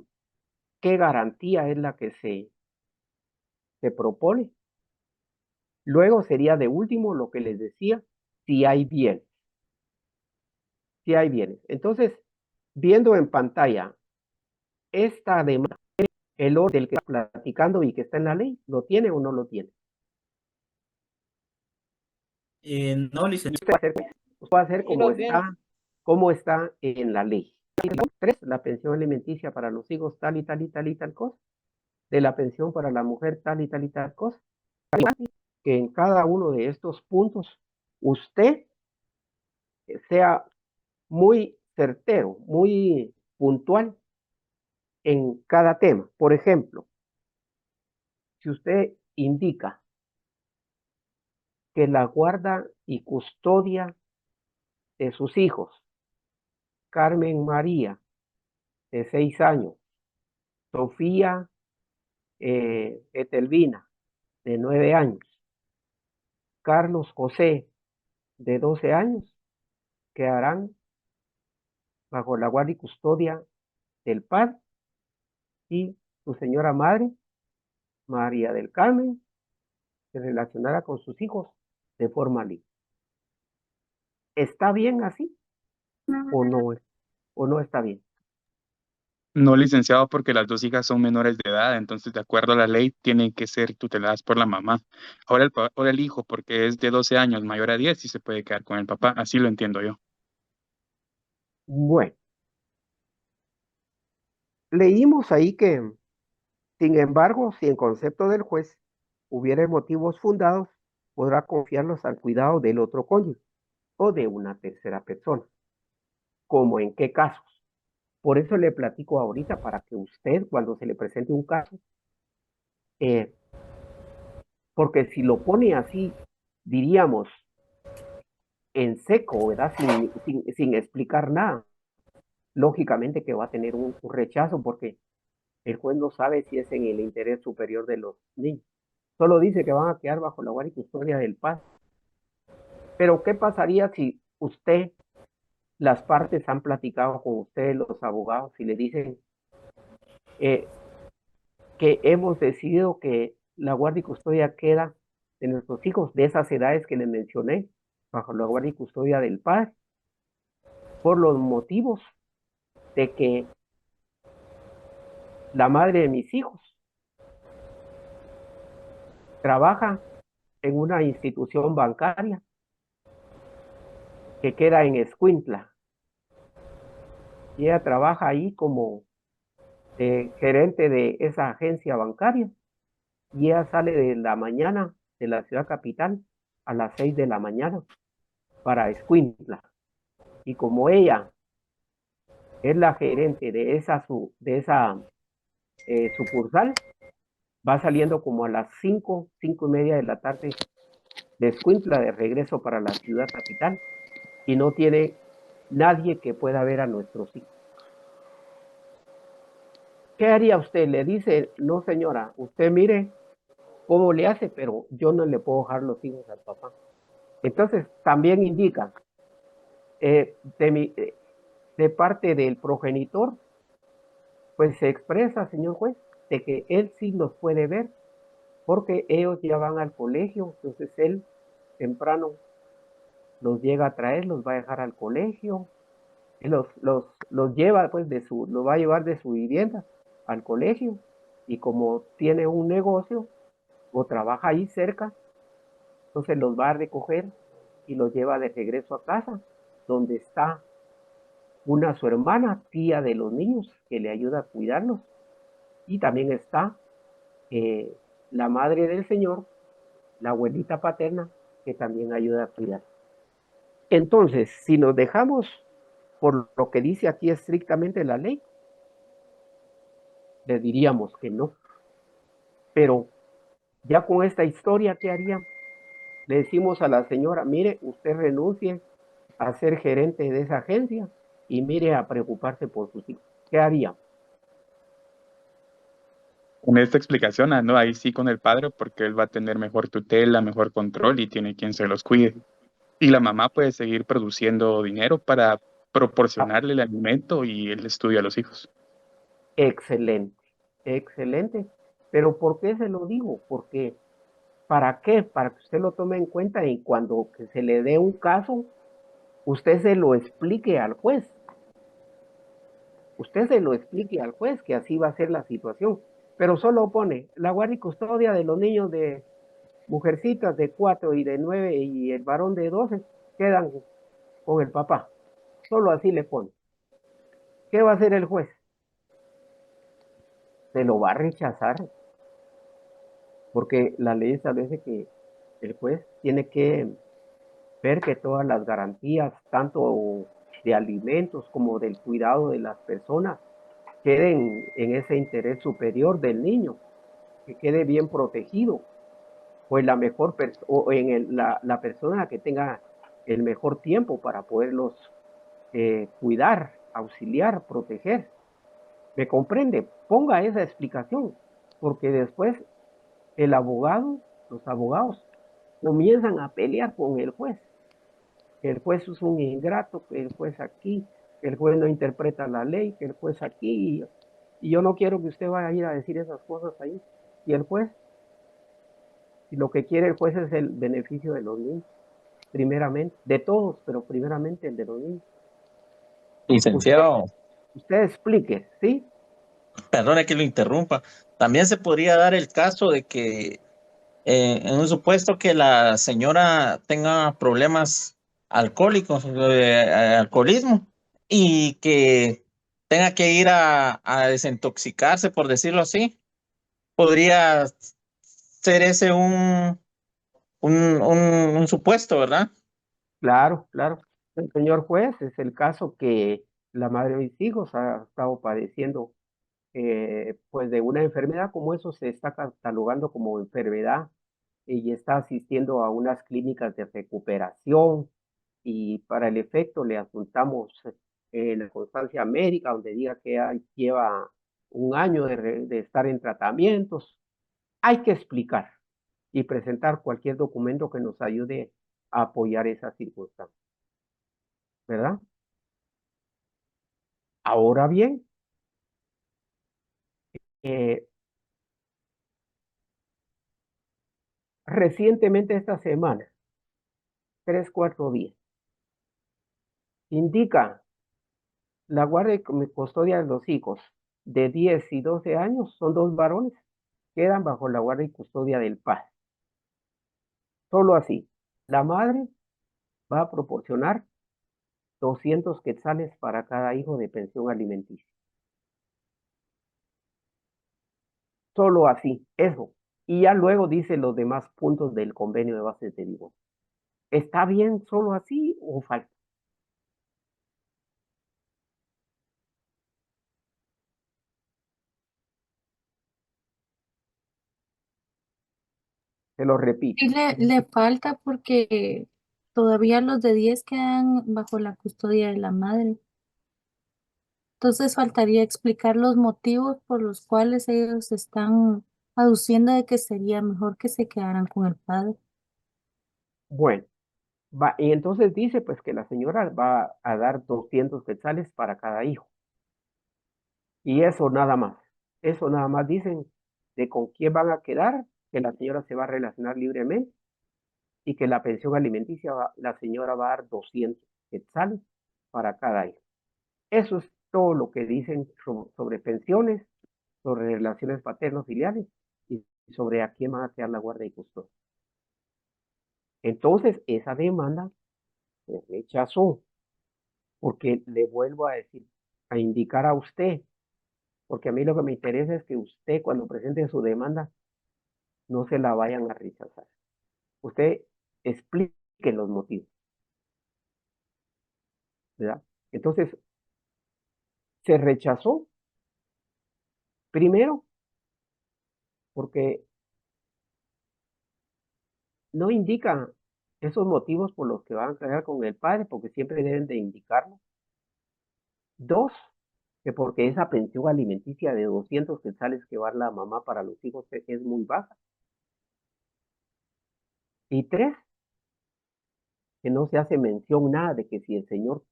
garantía es la que se propone? Luego sería de último lo que les decía, si hay bienes. Si hay bienes. Entonces, viendo en pantalla esta demanda, el orden del que está platicando y que está en la ley, ¿lo tiene o no lo tiene? No, licenciado. Usted va a hacer como está en la ley. 3, la pensión alimenticia para los hijos tal y tal y tal y tal cosa. De la pensión para la mujer tal y tal y tal cosa. Que en cada uno de estos puntos usted sea muy certero, muy puntual en cada tema. Por ejemplo, si usted indica que la guarda y custodia de sus hijos, Carmen María, de 6 años, Sofía Etelvina, de 9 años, Carlos José, de 12 años, quedarán bajo la guardia y custodia del padre y su señora madre, María del Carmen, se relacionará con sus hijos de forma libre. ¿Está bien así o no está bien? No, licenciado, porque las dos hijas son menores de edad, entonces de acuerdo a la ley tienen que ser tuteladas por la mamá. Ahora el hijo, porque es de 12 años, mayor a 10, sí se puede quedar con el papá, así lo entiendo yo. Bueno, leímos ahí que, sin embargo, si en concepto del juez hubiera motivos fundados, podrá confiarlos al cuidado del otro cónyuge o de una tercera persona. ¿Cómo en qué casos? Por eso le platico ahorita para que usted, cuando se le presente un caso, porque si lo pone así, diríamos, en seco, ¿verdad? Sin explicar nada, lógicamente que va a tener un rechazo porque el juez no sabe si es en el interés superior de los niños. Solo dice que van a quedar bajo la guardia y custodia del padre. Pero ¿qué pasaría si usted, las partes han platicado con usted, los abogados, y le dicen que hemos decidido que la guardia y custodia queda de nuestros hijos de esas edades que les mencioné, bajo la guardia y custodia del padre, por los motivos de que la madre de mis hijos trabaja en una institución bancaria que queda en Escuintla. Y ella trabaja ahí como gerente de esa agencia bancaria. Y ella sale de la mañana de la ciudad capital a las 6 de la mañana para Escuintla. Y como ella es la gerente de esa sucursal, va saliendo como a las 5, 5:30 de la tarde de Escuintla de regreso para la ciudad capital y no tiene nadie que pueda ver a nuestros hijos. ¿Qué haría usted? Le dice, no señora, usted mire cómo le hace, pero yo no le puedo dejar los hijos al papá. Entonces también indica de parte del progenitor, pues se expresa, señor juez, de que él sí los puede ver porque ellos ya van al colegio, entonces él temprano los llega a traer, los va a dejar al colegio, los lleva pues los va a llevar de su vivienda al colegio y como tiene un negocio o trabaja ahí cerca, entonces los va a recoger y los lleva de regreso a casa, donde está su hermana, tía de los niños, que le ayuda a cuidarlos, y también está la madre del señor, la abuelita paterna, que también ayuda a cuidar. Entonces, si nos dejamos por lo que dice aquí estrictamente la ley, le diríamos que no. Pero ya con esta historia, ¿qué haríamos? Le decimos a la señora, mire, usted renuncie a ser gerente de esa agencia y mire a preocuparse por sus hijos. ¿Qué haría? Con esta explicación, no, ahí sí con el padre, porque él va a tener mejor tutela, mejor control y tiene quien se los cuide. Y la mamá puede seguir produciendo dinero para proporcionarle el alimento y el estudio a los hijos. Excelente, excelente. Pero ¿por qué se lo digo? Porque, ¿para qué? Para que usted lo tome en cuenta y cuando que se le dé un caso, usted se lo explique al juez. Usted se lo explique al juez que así va a ser la situación. Pero solo pone la guardia y custodia de los niños de mujercitas de 4 y de 9 y el varón de 12 quedan con el papá. Solo así le pone. ¿Qué va a hacer el juez? Se lo va a rechazar, porque la ley establece que el juez tiene que ver que todas las garantías, tanto de alimentos como del cuidado de las personas, queden en ese interés superior del niño, que quede bien protegido, pues la mejor o en la persona que tenga el mejor tiempo para poderlos cuidar, auxiliar, proteger. ¿Me comprende? Ponga esa explicación, porque después el abogado, los abogados, comienzan a pelear con el juez. Que el juez es un ingrato, que el juez aquí, que el juez no interpreta la ley, que el juez aquí. Y yo no quiero que usted vaya a ir a decir esas cosas ahí. Y el juez, y lo que quiere el juez es el beneficio de los niños, primeramente, de todos, pero primeramente el de los niños. Licenciado, Usted explique, ¿sí? perdone que lo interrumpa. También se podría dar el caso de que en un supuesto que la señora tenga problemas alcohólicos, alcoholismo, y que tenga que ir a desintoxicarse, por decirlo así. Podría ser ese un supuesto, ¿verdad? Claro, claro. El señor juez, es el caso que la madre de mis hijos ha estado padeciendo pues de una enfermedad como eso se está catalogando como enfermedad y está asistiendo a unas clínicas de recuperación y para el efecto le adjuntamos la constancia médica donde diga que lleva un año de estar en tratamientos. Hay que explicar y presentar cualquier documento que nos ayude a apoyar esas circunstancias, ¿verdad? Ahora bien, eh, recientemente esta semana, 3, 4 días, indica la guardia y custodia de los hijos de 10 y 12 años, son 2 varones, quedan bajo la guardia y custodia del padre. Solo así, la madre va a proporcionar 200 quetzales para cada hijo de pensión alimenticia. Solo así, eso. Y ya luego dice los demás puntos del convenio de bases de divorcio. ¿Está bien solo así o falta? Se lo repito. Sí le falta porque todavía los de 10 quedan bajo la custodia de la madre. Entonces faltaría explicar los motivos por los cuales ellos están aduciendo de que sería mejor que se quedaran con el padre. Bueno, y entonces dice pues que la señora va a dar 200 quetzales para cada hijo. Y eso nada más. Eso nada más dicen de con quién van a quedar, que la señora se va a relacionar libremente y que la pensión alimenticia, la señora va a dar 200 quetzales para cada hijo. Eso es todo lo que dicen sobre pensiones, sobre relaciones paterno-filiales y sobre a quién van a quedar la guardia y custodia. Entonces, esa demanda se rechazó, porque le vuelvo a decir, a indicar a usted, porque a mí lo que me interesa es que usted cuando presente su demanda no se la vayan a rechazar. Usted explique los motivos. ¿verdad? Entonces, se rechazó primero porque no indican esos motivos por los que van a quedar con el padre, porque siempre deben de indicarlo. Dos, que porque esa pensión alimenticia de 200 quetzales que va a dar la mamá para los hijos es muy baja. Y tres, que no se hace mención nada de que si el señor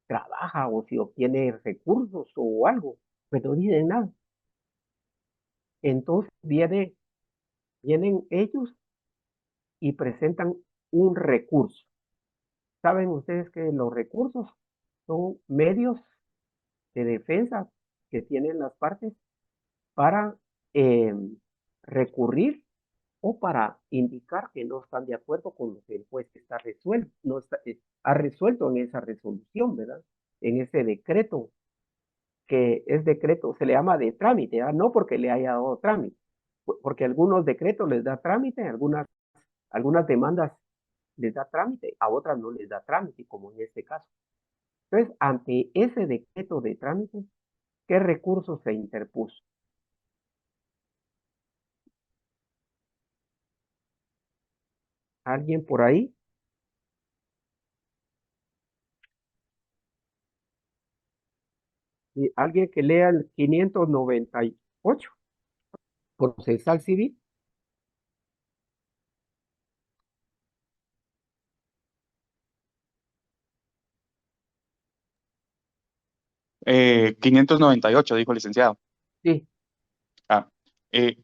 trabaja o si obtiene recursos o algo, pues no dicen nada. Entonces vienen ellos y presentan un recurso. Saben ustedes que los recursos son medios de defensa que tienen las partes para recurrir o para indicar que no están de acuerdo con lo que el juez está resuelto, no está, ha resuelto en esa resolución, ¿verdad? En ese decreto, que es decreto, se le llama de trámite, ¿verdad? No porque le haya dado trámite, porque algunos decretos les da trámite, algunas demandas les da trámite, a otras no les da trámite, como en este caso. Entonces, ante ese decreto de trámite, ¿qué recurso se interpuso? ¿Alguien por ahí? ¿Y alguien que lea el 598, procesal civil? Eh, 598, dijo el licenciado. Sí, Ah,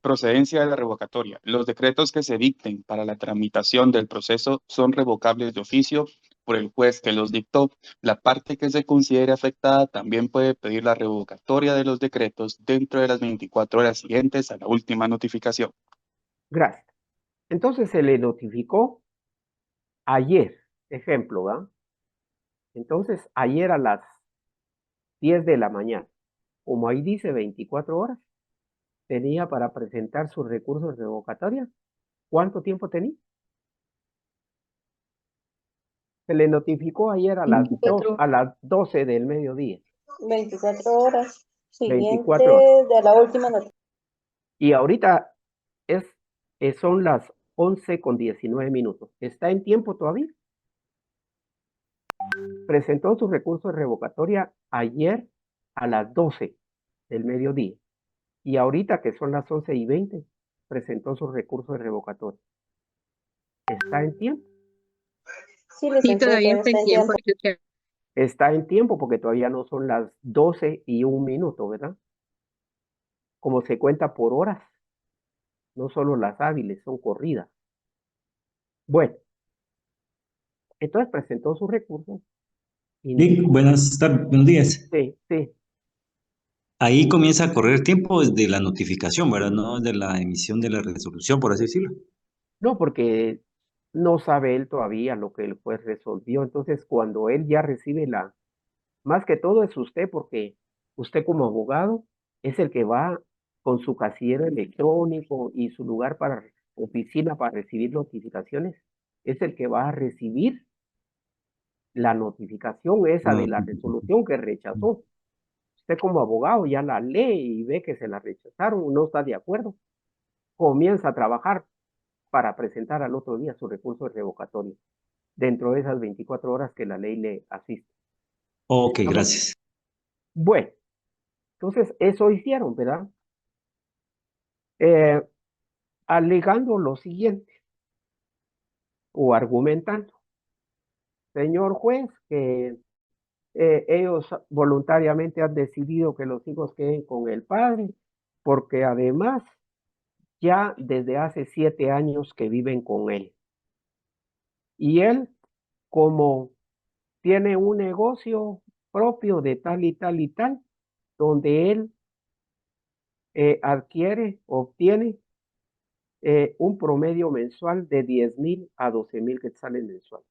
procedencia de la revocatoria. Los decretos que se dicten para la tramitación del proceso son revocables de oficio por el juez que los dictó. La parte que se considere afectada también puede pedir la revocatoria de los decretos dentro de las 24 horas siguientes a la última notificación. gracias. Entonces se le notificó ayer, ejemplo, ¿verdad? Entonces, ayer a las 10 de la mañana, como ahí dice 24 horas, tenía para presentar su recurso de revocatoria. ¿Cuánto tiempo tenía? Se le notificó ayer a las 12 del mediodía. 24 horas 24 horas. siguientes de la última noticia. Y ahorita son las 11:19. ¿Está en tiempo todavía? Presentó su recurso de revocatoria ayer a las 12 del mediodía. Y ahorita, que son las 11:20, presentó su recurso de revocatoria. ¿Está en tiempo? Sí, todavía está en tiempo. Está en tiempo porque todavía no son las 12:01, ¿verdad? Como se cuenta por horas, no solo las hábiles, son corridas. Bueno, entonces presentó su recurso. Bien, buenos días. Sí, sí. Ahí comienza a correr tiempo desde la notificación, ¿verdad? No desde la emisión de la resolución, por así decirlo. No, porque no sabe él todavía lo que el juez resolvió. Entonces, cuando él ya recibe más que todo es usted, porque usted como abogado es el que va con su casillero electrónico y su lugar para oficina para recibir notificaciones, es el que va a recibir la notificación esa de la resolución que rechazó. Usted como abogado ya la lee y ve que se la rechazaron, no está de acuerdo, comienza a trabajar para presentar al otro día su recurso de revocatorio dentro de esas 24 horas que la ley le asiste. Ok, gracias. Bueno, entonces eso hicieron, ¿verdad? Alegando lo siguiente o argumentando, señor juez, que ellos voluntariamente han decidido que los hijos queden con el padre, porque además ya desde hace 7 años que viven con él. Y él, como tiene un negocio propio de tal y tal y tal, donde él obtiene un promedio mensual de 10,000 a 12,000 quetzales mensuales,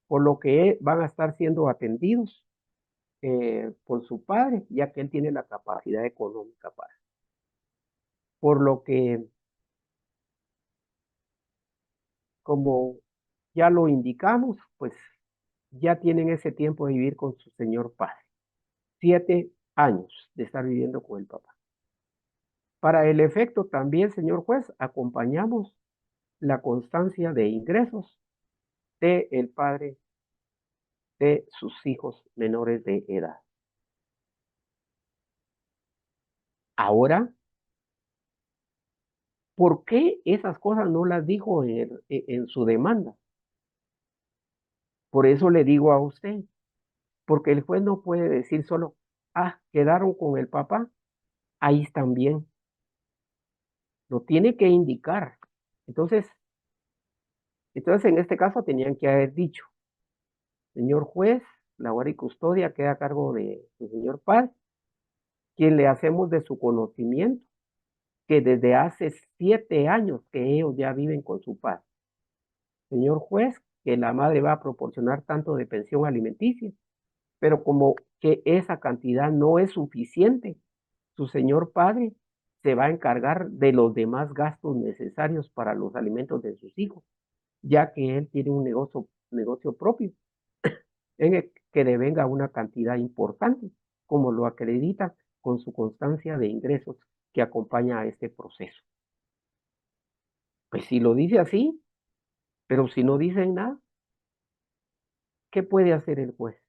por lo que van a estar siendo atendidos por su padre, ya que él tiene la capacidad económica para. Por lo que, como ya lo indicamos, pues ya tienen ese tiempo de vivir con su señor padre. 7 años de estar viviendo con el papá. Para el efecto también, señor juez, acompañamos la constancia de ingresos de el padre de sus hijos menores de edad. Ahora, ¿por qué esas cosas no las dijo en su demanda? Por eso le digo a usted, porque el juez no puede decir solo, quedaron con el papá, ahí están bien. Lo tiene que indicar. Entonces en este caso tenían que haber dicho, señor juez, la guardia y custodia queda a cargo de su señor padre, quien le hacemos de su conocimiento que desde hace 7 años que ellos ya viven con su padre. Señor juez, que la madre va a proporcionar tanto de pensión alimenticia, pero como que esa cantidad no es suficiente, su señor padre se va a encargar de los demás gastos necesarios para los alimentos de sus hijos, ya que él tiene un negocio propio en el que devenga una cantidad importante, como lo acredita con su constancia de ingresos que acompaña a este proceso. Pues si lo dice así, pero si no dicen nada, ¿qué puede hacer el juez?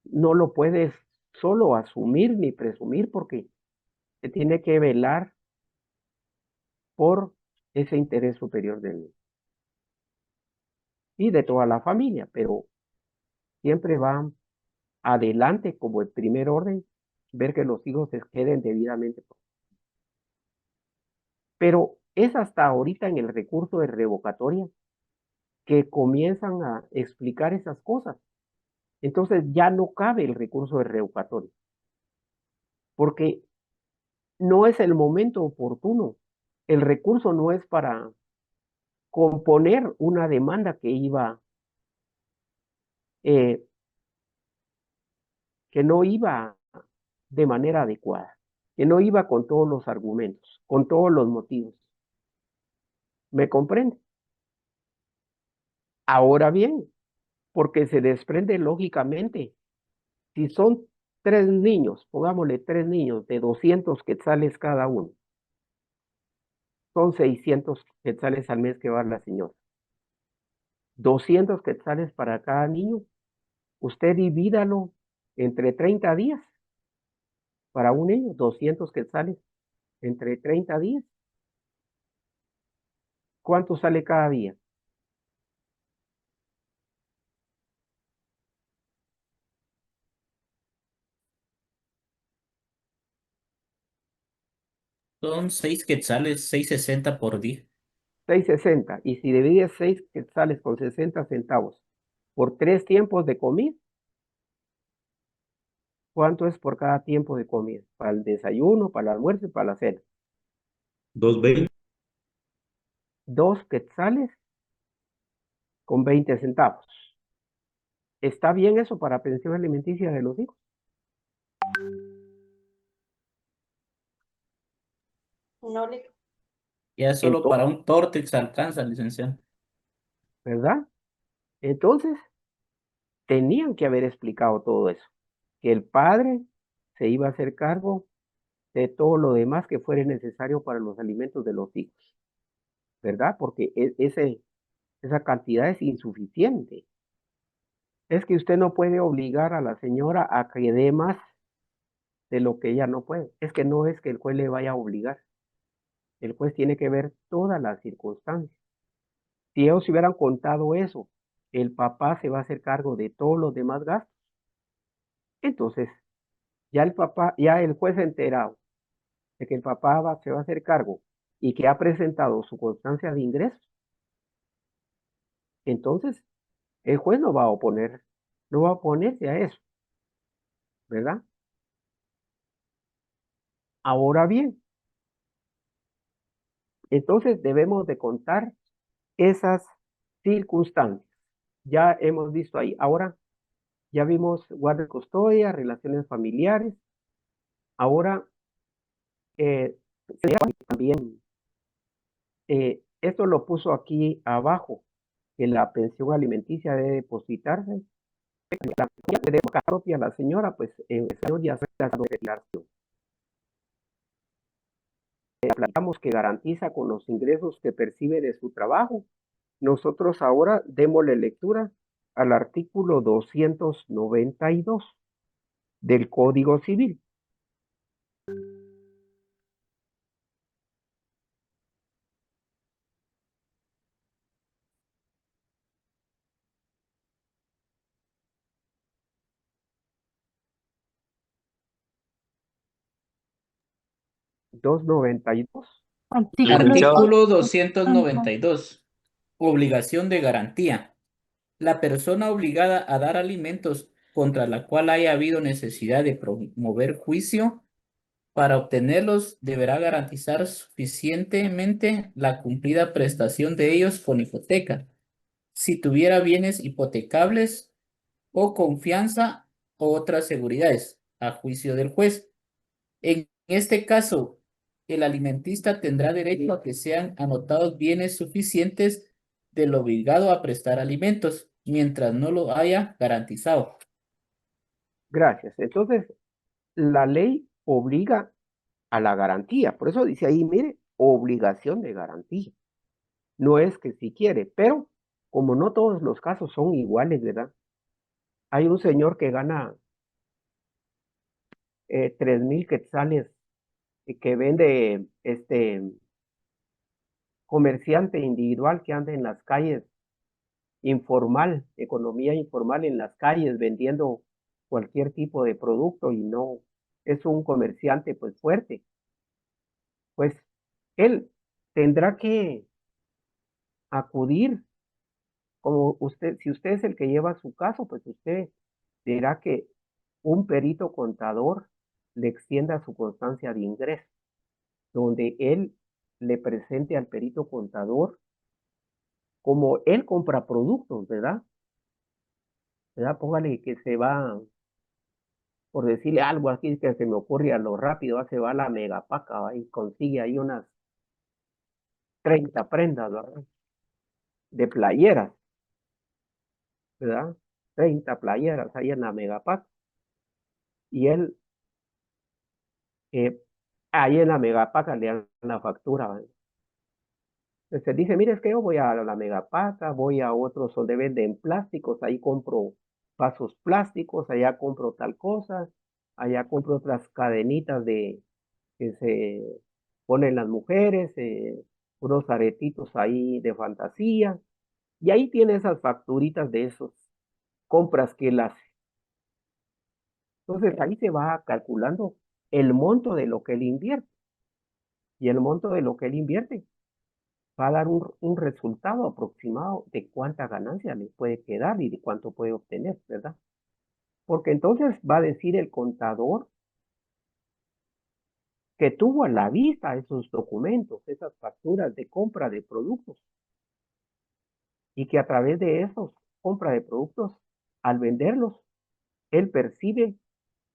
No lo puedes solo asumir ni presumir porque se tiene que velar por ese interés superior del niño y de toda la familia, pero siempre va adelante como el primer orden, ver que los hijos se queden debidamente. Pero es hasta ahorita en el recurso de revocatoria que comienzan a explicar esas cosas. Entonces ya no cabe el recurso de revocatoria, porque no es el momento oportuno. El recurso no es para componer una demanda que no iba de manera adecuada, que no iba con todos los argumentos, con todos los motivos. ¿Me comprende? Ahora bien, porque se desprende lógicamente, si son 3 niños, pongámosle 3 niños de 200 quetzales cada uno, son 600 quetzales al mes que va la señora. 200 quetzales para cada niño, usted divídalo entre 30 días. Para un niño, 200 quetzales entre 30 días. ¿Cuánto sale cada día? Son 6 quetzales, 6.60 por día. 6.60. Y si divides 6 quetzales con 60 centavos por 3 tiempos de comida, ¿cuánto es por cada tiempo de comida? Para el desayuno, para el almuerzo y para la cena. 2.20. 2 quetzales con 20 centavos. ¿Está bien eso para pensión alimenticia de los hijos? No le... Ya solo Entonces, para un tórtex alcanza, licenciado. ¿verdad? Entonces, tenían que haber explicado todo eso. Que el padre se iba a hacer cargo de todo lo demás que fuera necesario para los alimentos de los hijos, ¿verdad? Porque esa cantidad es insuficiente. Es que usted no puede obligar a la señora a que dé más de lo que ella no puede. Es que no es que el juez le vaya a obligar. El juez tiene que ver todas las circunstancias. Si ellos hubieran contado eso, el papá se va a hacer cargo de todos los demás gastos. Entonces, ya el juez enterado de que el papá se va a hacer cargo y que ha presentado su constancia de ingresos, entonces el juez no va a oponerse a eso, ¿verdad? Ahora bien, entonces debemos de contar esas circunstancias. Ya hemos visto ahí, ahora ya vimos guardia y custodia, relaciones familiares, ahora también esto lo puso aquí abajo, que la pensión alimenticia debe depositarse la de boca propia la señora, pues en el ya se retirarse. Planteamos que garantiza con los ingresos que percibe de su trabajo. Nosotros ahora démosle lectura al artículo 292 del Código Civil. Artículo 292. Obligación de garantía. La persona obligada a dar alimentos contra la cual haya habido necesidad de promover juicio para obtenerlos deberá garantizar suficientemente la cumplida prestación de ellos con hipoteca, si tuviera bienes hipotecables o confianza o otras seguridades, a juicio del juez. En este caso, el alimentista tendrá derecho a que sean anotados bienes suficientes del obligado a prestar alimentos, mientras no lo haya garantizado. Gracias. Entonces, la ley obliga a la garantía. Por eso dice ahí, mire, obligación de garantía. No es que si quiere, pero como no todos los casos son iguales, ¿verdad? Hay un señor que gana 3,000 quetzales y que vende comerciante individual que anda en las calles, informal, economía informal en las calles vendiendo cualquier tipo de producto y no es un comerciante pues fuerte. Pues él tendrá que acudir, como usted, si usted es el que lleva su caso, pues usted dirá que un perito contador le extienda su constancia de ingreso, donde él le presente al perito contador como él compra productos, ¿verdad? ¿Verdad? Póngale que se va, por decirle algo aquí que se me ocurre a lo rápido, se va a la Megapaca, ¿va? Y consigue ahí unas 30 prendas, ¿verdad? De playeras, ¿verdad? 30 playeras ahí en la Megapaca. Y él, ahí en la Megapaca le dan la factura, ¿verdad? Entonces dice, mire, es que yo voy a la Megapaca, voy a otros donde venden plásticos, ahí compro vasos plásticos, allá compro tal cosa, allá compro otras cadenitas que se ponen las mujeres, unos aretitos ahí de fantasía, y ahí tiene esas facturitas de esas compras que él hace. Entonces ahí se va calculando el monto de lo que él invierte, y el monto de lo que él invierte va a dar un resultado aproximado de cuánta ganancia le puede quedar y de cuánto puede obtener, ¿verdad? Porque entonces va a decir el contador que tuvo a la vista esos documentos, esas facturas de compra de productos, y que a través de esos compra de productos, al venderlos, él percibe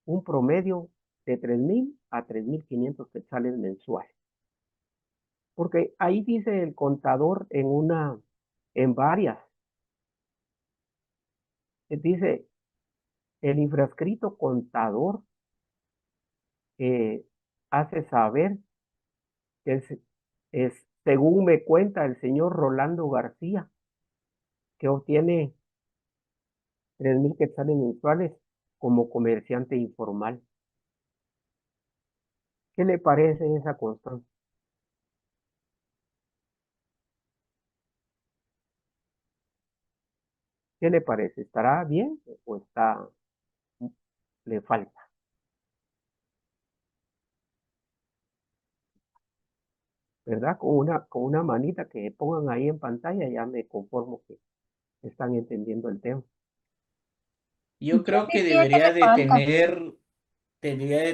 un promedio de 3,000 a 3,500 quetzales mensuales. Porque ahí dice el contador en varias, dice el infrascrito contador hace saber que según me cuenta el señor Rolando García, que obtiene 3,000 quetzales mensuales como comerciante informal. ¿Qué le parece esa constancia? ¿Qué le parece? ¿Estará bien o le falta? ¿Verdad? Con una manita que pongan ahí en pantalla ya me conformo que están entendiendo el tema. Yo creo que debería de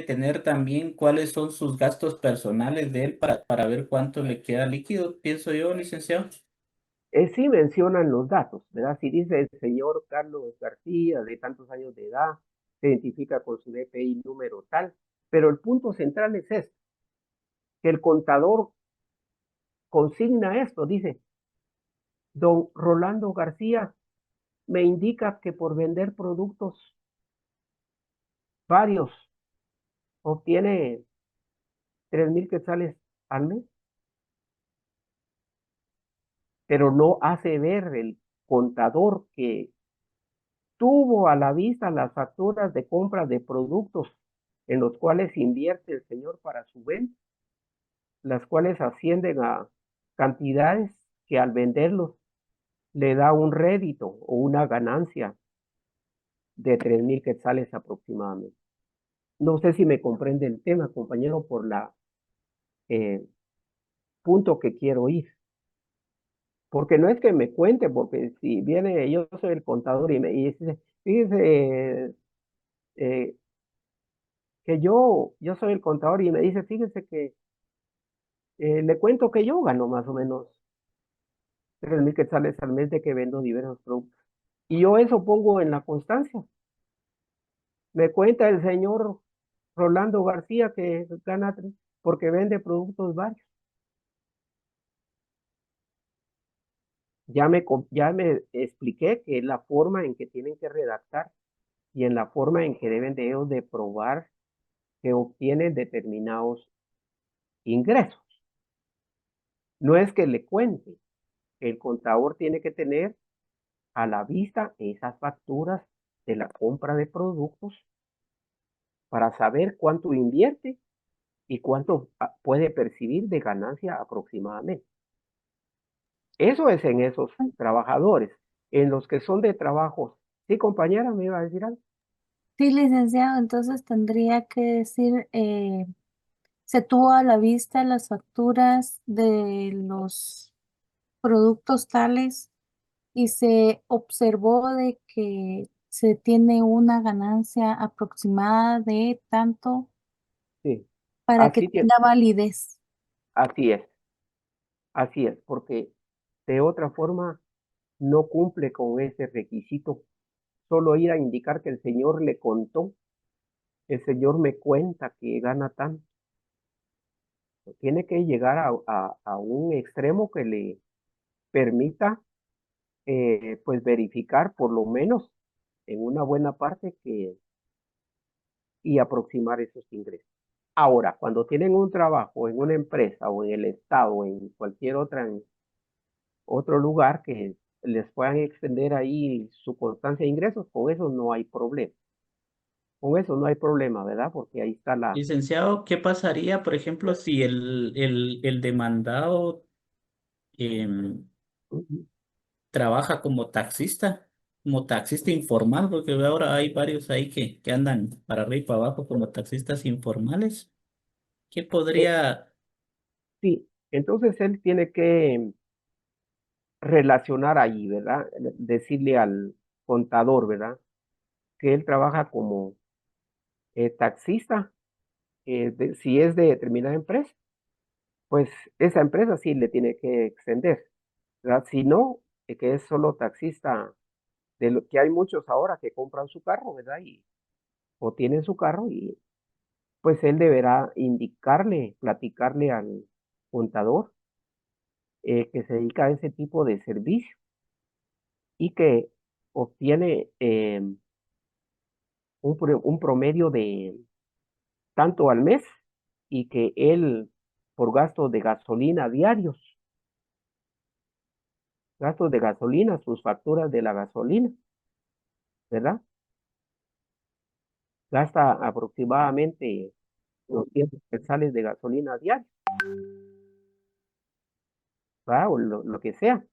tener también cuáles son sus gastos personales de él para ver cuánto le queda líquido, pienso yo, licenciado. Sí mencionan los datos, ¿verdad? Si dice el señor Carlos García, de tantos años de edad, se identifica con su DPI número tal, pero el punto central es esto, que el contador consigna esto, dice, Don Rolando García me indica que por vender productos varios obtiene 3,000 quetzales al mes, pero no hace ver el contador que tuvo a la vista las facturas de compra de productos en los cuales invierte el señor para su venta, las cuales ascienden a cantidades que al venderlos le da un rédito o una ganancia de 3,000 quetzales aproximadamente. No sé si me comprende el tema, compañero, por la punto que quiero ir. Porque no es que me cuente, porque si viene, yo soy el contador y me dice, fíjese, que yo soy el contador y me dice, fíjese que le cuento que yo gano más o menos 3,000 quetzales al mes de que vendo diversos productos. Y yo eso pongo en la constancia. Me cuenta el señor Rolando García que gana porque vende productos varios. Ya me expliqué que es la forma en que tienen que redactar y en la forma en que deben de ellos de probar que obtienen determinados ingresos. No es que le cuente, el contador tiene que tener a la vista esas facturas de la compra de productos para saber cuánto invierte y cuánto puede percibir de ganancia aproximadamente. Eso es en esos trabajadores. En los que son de trabajos. Sí, compañera, me iba a decir algo. Sí, licenciado, entonces tendría que decir, se tuvo a la vista las facturas de los productos tales y se observó de que se tiene una ganancia aproximada de tanto Sí, para que así, tenga validez. así es, porque de otra forma no cumple con ese requisito. Solo ir a indicar que el señor le contó, el señor me cuenta que gana tanto. Tiene que llegar a un extremo que le permita pues verificar por lo menos en una buena parte y aproximar esos ingresos. Ahora, cuando tienen un trabajo en una empresa o en el estado o en cualquier otro lugar que les puedan extender ahí su constancia de ingresos, con eso no hay problema. Con eso no hay problema, ¿verdad? Porque ahí está la... Licenciado, ¿qué pasaría, por ejemplo, si el demandado trabaja como taxista informal? Porque ahora hay varios ahí que andan para arriba y para abajo como taxistas informales. ¿Qué Eh, podría? sí, entonces él tiene que relacionar ahí, ¿verdad? Decirle al contador, ¿verdad? Que él trabaja como taxista, si es de determinada empresa, pues esa empresa sí le tiene que extender, ¿verdad? Si no, que es solo taxista, de lo que hay muchos ahora que compran su carro, ¿verdad? O tienen su carro y pues él deberá indicarle, platicarle al contador que se dedica a ese tipo de servicio y que obtiene un promedio de tanto al mes y que él, por gastos de gasolina diarios, gastos de gasolina, sus facturas de la gasolina, ¿verdad? Gasta aproximadamente 200 quetzales de gasolina diario, ¿verdad? O lo que sea.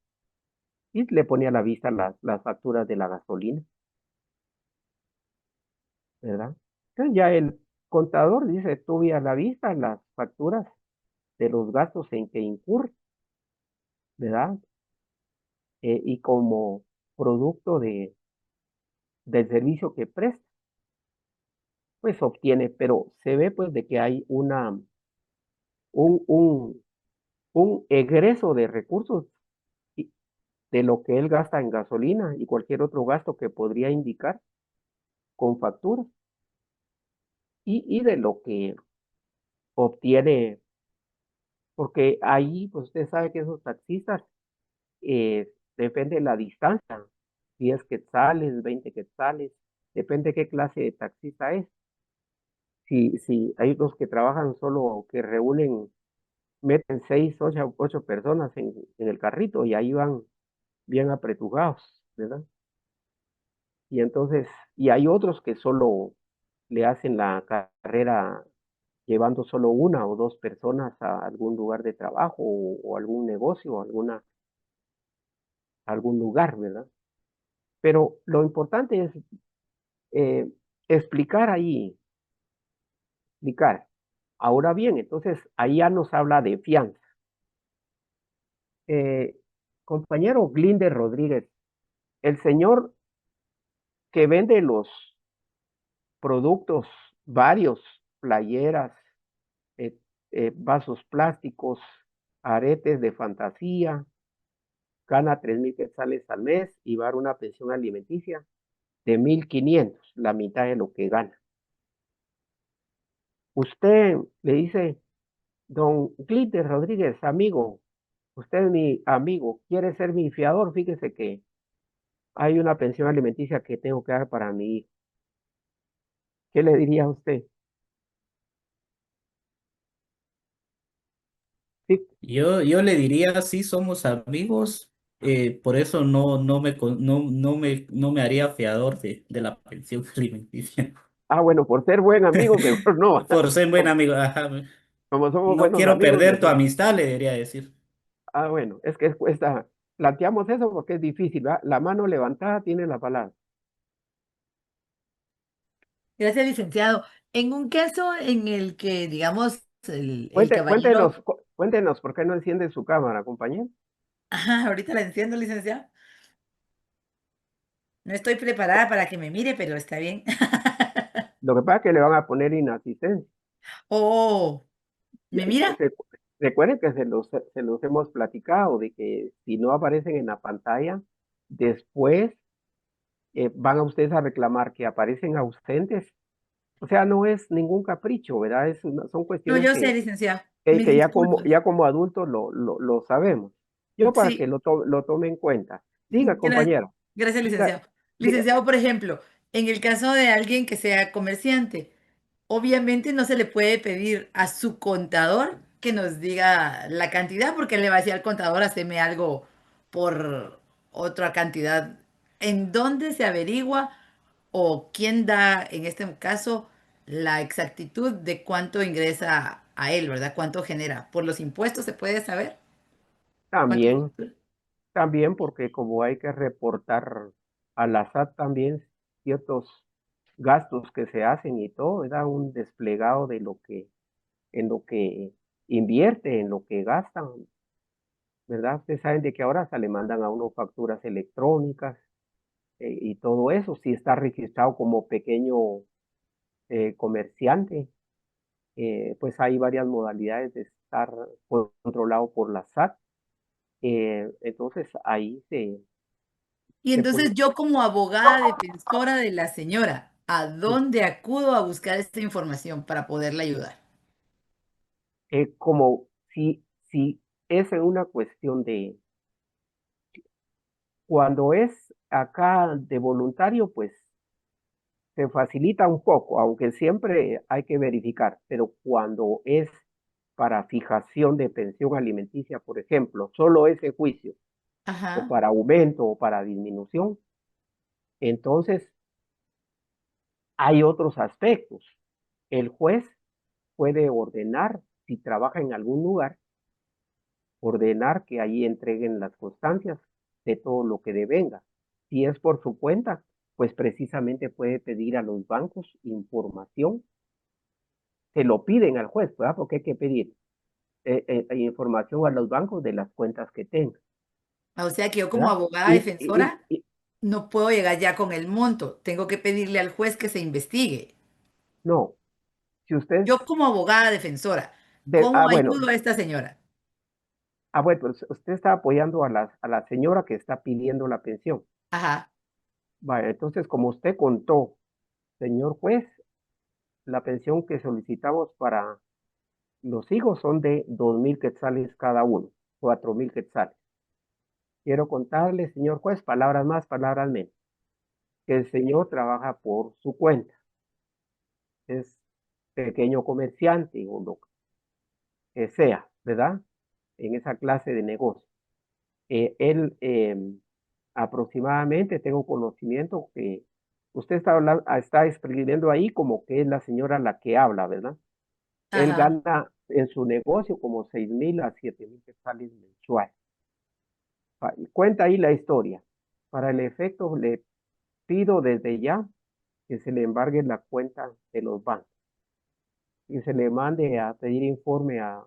Y le pone a la vista las facturas de la gasolina, ¿verdad? Entonces ya el contador dice, tuve a la vista las facturas de los gastos en que incurre, ¿verdad? Y como producto del servicio que presta, pues obtiene, pero se ve pues de que hay un, un, un egreso de recursos de lo que él gasta en gasolina y cualquier otro gasto que podría indicar con facturas y de lo que obtiene, porque ahí pues usted sabe que esos taxistas depende de la distancia, 10 quetzales, 20 quetzales, depende qué clase de taxista es. Si hay los que trabajan solo, que reúnen, meten 6, 8 personas en el carrito y ahí van bien apretujados, ¿verdad? Y entonces, y hay otros que solo le hacen la carrera llevando solo 1 o 2 personas a algún lugar de trabajo o algún negocio o algún lugar, ¿verdad? Pero lo importante es eh, explicar ahí, explicar. Ahora bien, entonces ahí ya nos habla de fianza. Eh, Compañero Glinder Rodríguez, el señor que vende los productos varios, playeras, eh, vasos plásticos, aretes de fantasía, gana 3,000 quetzales al mes y va a dar una pensión alimenticia de 1,500, la mitad de lo que gana. Usted le dice, don Glitter Rodríguez, amigo, usted es mi amigo, quiere ser mi fiador, fíjese que hay una pensión alimenticia que tengo que dar para mi hijo. ¿Qué le diría a usted? Sí. Yo le diría, sí, somos amigos, por eso no me haría fiador de la pensión alimenticia. Ah, bueno, por ser buen amigo, mejor no. Por ser buen Como, amigo, ajá. como somos No buenos quiero amigos, perder tu mejor. amistad, le debería decir. Ah, bueno, es que cuesta, planteamos eso porque es difícil, ¿verdad? La mano levantada tiene la palabra. Gracias, licenciado. En un caso en el que, digamos, el caballero, Cuéntenos por qué no enciende su cámara, compañero. ajá, ahorita la enciendo, licenciado. No estoy preparada para que me mire, pero está bien. Lo que pasa es que le van a poner inasistencia. Oh, Y ¿me mira? recuerden que se los hemos platicado de que si no aparecen en la pantalla, después van a ustedes a reclamar que aparecen ausentes. O sea, no es ningún capricho, ¿verdad? Son No, cuestiones yo sé, licenciado. que, Mis que disculpas. ya como adultos lo sabemos. Yo para que Sí, lo tome en cuenta. Diga, gracias, compañero. gracias, Diga, licenciado. diga. Licenciado, por ejemplo, en el caso de alguien que sea comerciante, obviamente no se le puede pedir a su contador que nos diga la cantidad, porque le va a decir al contador, haceme algo por otra cantidad. ¿En dónde se averigua o quién da, en este caso, la exactitud de cuánto ingresa a él, ¿verdad? ¿Cuánto genera? ¿Por los impuestos se puede saber? ¿Cuánto También, factura? también porque como hay que reportar a la SAT también ciertos gastos que se hacen y todo, da un desplegado de en lo que invierte, en lo que gastan, ¿verdad? Ustedes saben de que ahora se le mandan a uno facturas electrónicas y todo eso, si está registrado como pequeño comerciante, pues hay varias modalidades de estar controlado por la SAT. Entonces ahí Y se puede, entonces yo como abogada defensora de la señora, ¿a dónde acudo a buscar esta información para poderle ayudar? como si es en una cuestión de, cuando es acá de voluntario, pues se facilita un poco, aunque siempre hay que verificar, pero cuando es para fijación de pensión alimenticia, por ejemplo, solo ese juicio, o Ajá. para aumento o para disminución, entonces hay otros aspectos. El juez puede ordenar, si trabaja en algún lugar, ordenar que ahí entreguen las constancias de todo lo que devenga. Si es por su cuenta, pues precisamente puede pedir a los bancos información. Se lo piden al juez, ¿verdad? Porque hay que pedir información a los bancos de las cuentas que tenga, O sea que yo como ¿verdad? abogada Y, y- defensora y- no puedo llegar ya con el monto. Tengo que pedirle al juez que se investigue. no, si usted, Yo como abogada defensora, ¿cómo bueno, ayudo a esta señora? bueno, pues usted está apoyando a la señora que está pidiendo la pensión. Ajá. Vale, entonces, como usted contó, señor juez, la pensión que solicitamos para los hijos son de 2,000 quetzales cada uno, 4,000 quetzales. quiero contarle, señor juez, palabras más, palabras menos, que el señor trabaja por su cuenta. Es pequeño comerciante o lo que sea, ¿verdad? En esa clase de negocio. Él aproximadamente, tengo conocimiento que usted está escribiendo ahí como que es la señora la que habla, ¿verdad? Él Ajá. gana en su negocio como 6,000 a 7,000 quetzales mensuales. Y cuenta ahí la historia. Para el efecto, le pido desde ya que se le embargue la cuenta de los bancos y se le mande a pedir informe a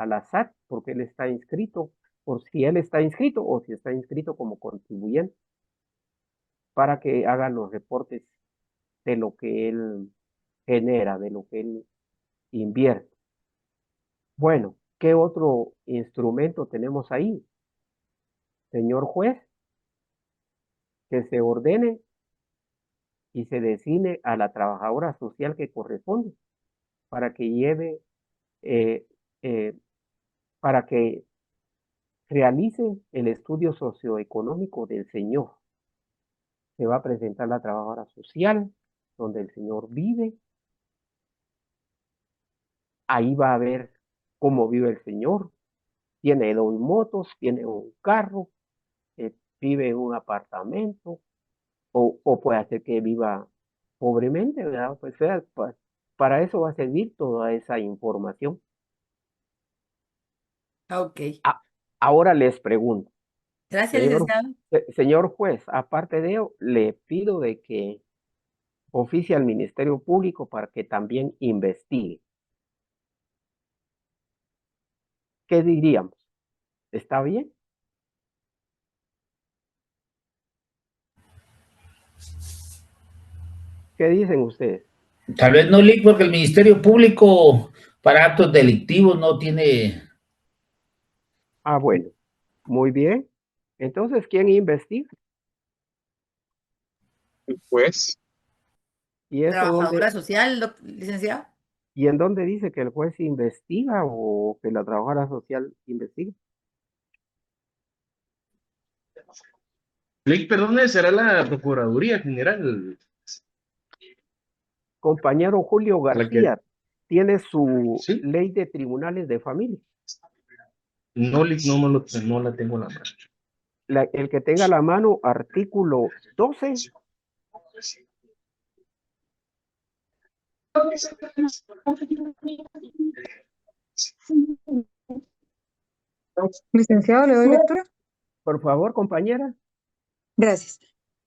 la SAT porque él está inscrito, por si él está inscrito o si está inscrito como contribuyente, para que hagan los reportes de lo que él genera, de lo que él invierte. Bueno, ¿qué otro instrumento tenemos ahí? Señor juez, que se ordene y se designe a la trabajadora social que corresponde para que lleve, eh, eh, para que realice el estudio socioeconómico del señor. Se va a presentar la trabajadora social donde el señor vive. Ahí va a ver cómo vive el señor. Tiene 2 motos, tiene un carro, vive en un apartamento, o puede ser que viva pobremente, ¿verdad? Pues para eso va a servir toda esa información. Ok. Ahora les pregunto, Gracias, señor, licenciado. señor juez, aparte de ello, le pido de que oficie al Ministerio Público para que también investigue. ¿Qué diríamos? ¿Está bien? ¿Qué dicen ustedes? Tal vez no, Lick, porque el Ministerio Público para actos delictivos no tiene... Ah, bueno, muy bien. Entonces, ¿quién investiga? Pues, ¿Y eso Trabajadora dónde, social, licenciado. y en dónde dice que el juez investiga o que la trabajadora social investiga? Perdón, será la Procuraduría General Compañero Julio la que... García, tiene su Sí, ley de tribunales de familia. no, no la tengo en la mano. El que tenga a la mano, artículo 12. Licenciado, le doy lectura. Por favor, compañera. Gracias.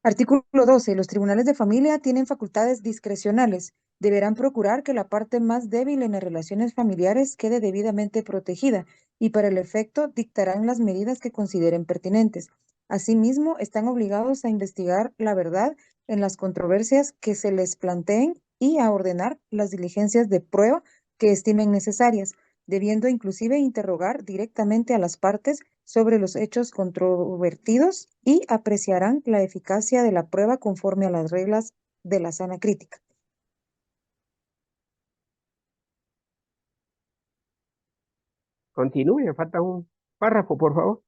Artículo 12. Los tribunales de familia tienen facultades discrecionales. Deberán procurar que la parte más débil en las relaciones familiares quede debidamente protegida y para el efecto dictarán las medidas que consideren pertinentes. Asimismo, están obligados a investigar la verdad en las controversias que se les planteen y a ordenar las diligencias de prueba que estimen necesarias, debiendo inclusive interrogar directamente a las partes sobre los hechos controvertidos y apreciarán la eficacia de la prueba conforme a las reglas de la sana crítica. Continúe, falta un párrafo, por favor.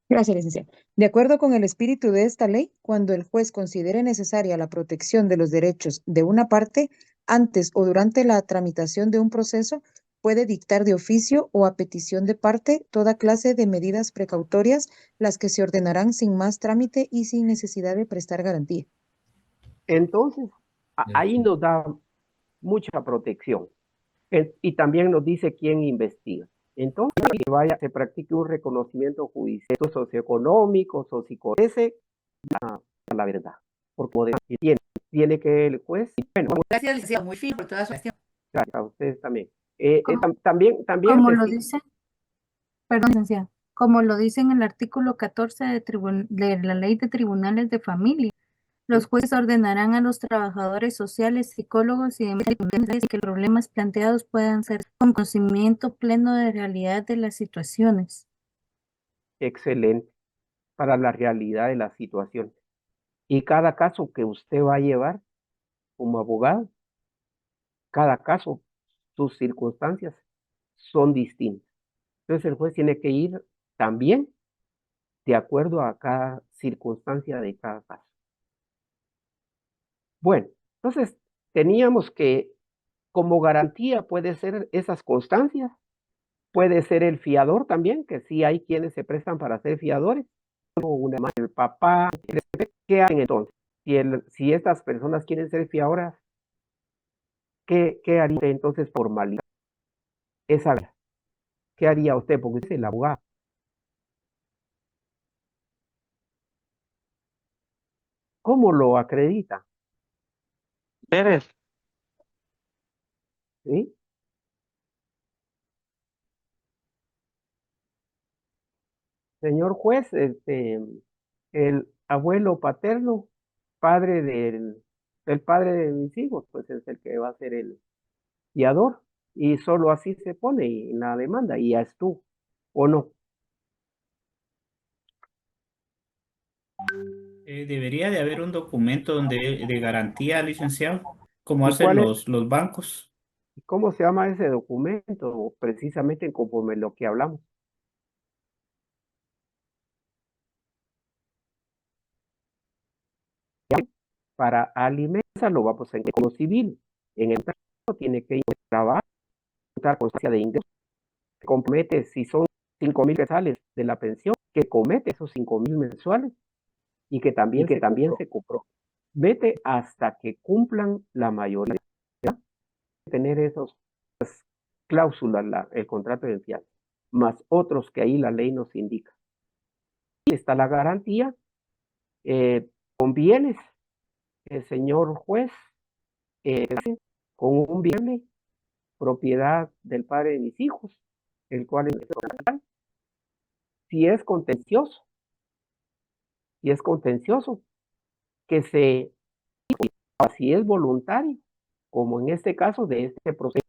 Gracias, licenciado. De acuerdo con el espíritu de esta ley, cuando el juez considere necesaria la protección de los derechos de una parte, antes o durante la tramitación de un proceso, puede dictar de oficio o a petición de parte toda clase de medidas precautorias, las que se ordenarán sin más trámite y sin necesidad de prestar garantía. Entonces, ahí nos da mucha protección. Y también nos dice quién investiga. Entonces, que vaya, se practique un reconocimiento judicial, socioeconómico, socioeconómico, a la verdad. Porque tiene que el juez, bueno, Gracias, licenciado. Muy fino por toda su gestión. gracias a ustedes también. Como, También como lo dice, perdón, licenciado, como lo dice en el artículo 14 de la Ley de Tribunales de Familia, los jueces ordenarán a los trabajadores sociales, psicólogos y demás que los problemas planteados puedan ser con conocimiento pleno de realidad de las situaciones. excelente para la realidad de la situación. Y cada caso que usted va a llevar como abogado, cada caso, sus circunstancias son distintas. Entonces el juez tiene que ir también de acuerdo a cada circunstancia de cada caso. Bueno, entonces teníamos que como garantía puede ser esas constancias, puede ser el fiador también, que sí hay quienes se prestan para ser fiadores, o una madre, el papá, ¿qué hacen entonces? Si estas personas quieren ser fiadoras, ¿qué haría usted entonces formalidad? ¿Qué haría usted? Porque usted es el abogado. ¿Cómo lo acredita? Pérez. ¿Sí? Señor juez, el abuelo paterno, padre el padre de mis hijos, pues es el que va a ser el fiador. Y solo así se pone en la demanda y ya es tú, ¿o no? Debería de haber un documento de garantía, licenciado, como ¿Y hacen cuál es? los bancos. ¿Cómo se llama ese documento? Precisamente conforme lo que hablamos. Para alimentar lo vamos a encontrar como civil. En el caso tiene que ir a trabajar, constancia de ingresos, que compromete si son 5,000 quetzales de la pensión, que comete esos 5,000 mensuales y que también se compromete hasta que cumplan la mayoría. Tener esas cláusulas, el contrato de fianza, más otros que ahí la ley nos indica. Y está la garantía con bienes. El señor juez, con un bien, propiedad del padre de mis hijos, el cual es si es contencioso, que si es voluntario, como en este caso de este proceso,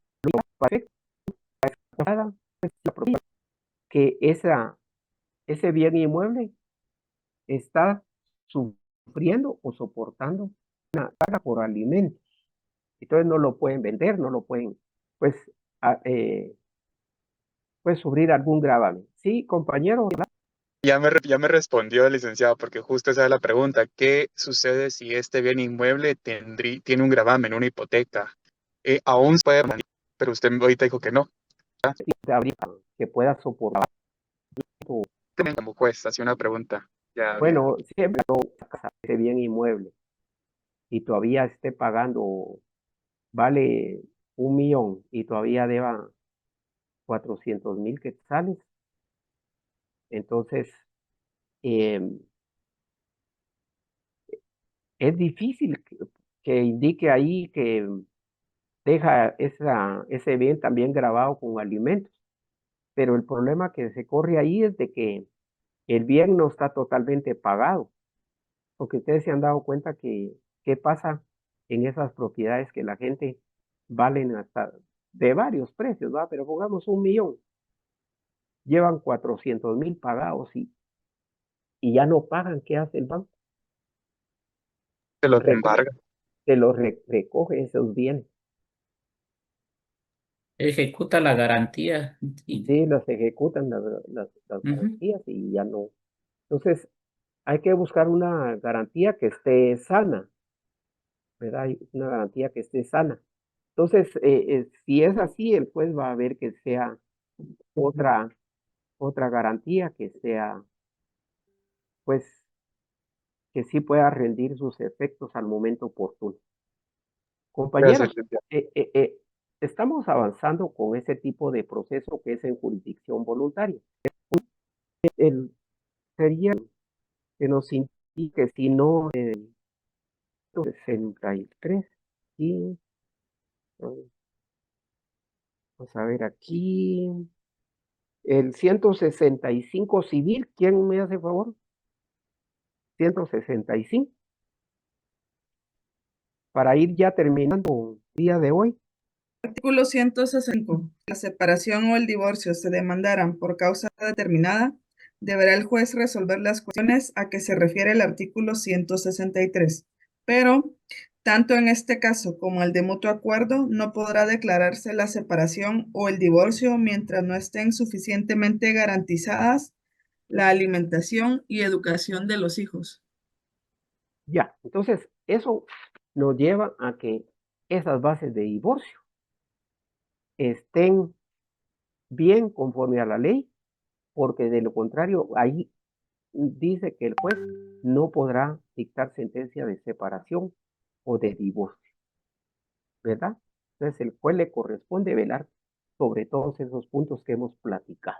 que ese bien inmueble está sufriendo o soportando una carga por alimentos. Entonces no lo pueden vender, no lo pueden, pues, sufrir algún gravamen. Sí, compañero. Ya me respondió, licenciado, porque justo esa es la pregunta. ¿Qué sucede si este bien inmueble tiene un gravamen, una hipoteca? Aún se puede, pero usted ahorita dijo que no. Que pueda soportar. Como juez, hacía una pregunta. Ya, Bueno, siempre ese bien inmueble y todavía esté pagando, vale 1,000,000 y todavía deba 400,000 quetzales. Entonces, es difícil que indique ahí que deja ese bien también grabado con alimentos. Pero el problema que se corre ahí es de que el bien no está totalmente pagado. Porque ustedes se han dado cuenta que qué pasa en esas propiedades que la gente valen hasta de varios precios, ¿va? Pero pongamos 1,000,000. Llevan 400,000 pagados y ya no pagan. ¿Qué hace el banco? se los embarga. Se los recoge esos bienes. Ejecuta la garantía. Sí, los ejecutan las garantías y ya no. Entonces, hay que buscar una garantía que esté sana, ¿verdad? Hay una garantía que esté sana. Entonces, si es así, el juez va a ver que sea otra garantía que sea, pues, que sí pueda rendir sus efectos al momento oportuno. Compañeros, estamos avanzando con ese tipo de proceso que es en jurisdicción voluntaria. Sería que nos indique si no 63 y vamos a ver aquí el 165 civil. ¿Quién me hace favor? 165 para ir ya terminando el día de hoy. Artículo 165. La separación o el divorcio se demandaran por causa determinada, deberá el juez resolver las cuestiones a que se refiere el artículo 163. Pero, tanto en este caso como el de mutuo acuerdo, no podrá declararse la separación o el divorcio mientras no estén suficientemente garantizadas la alimentación y educación de los hijos. Ya, entonces eso nos lleva a que esas bases de divorcio estén bien conforme a la ley, porque de lo contrario, ahí dice que el juez no podrá dictar sentencia de separación o de divorcio, ¿verdad? Entonces el juez le corresponde velar sobre todos esos puntos que hemos platicado.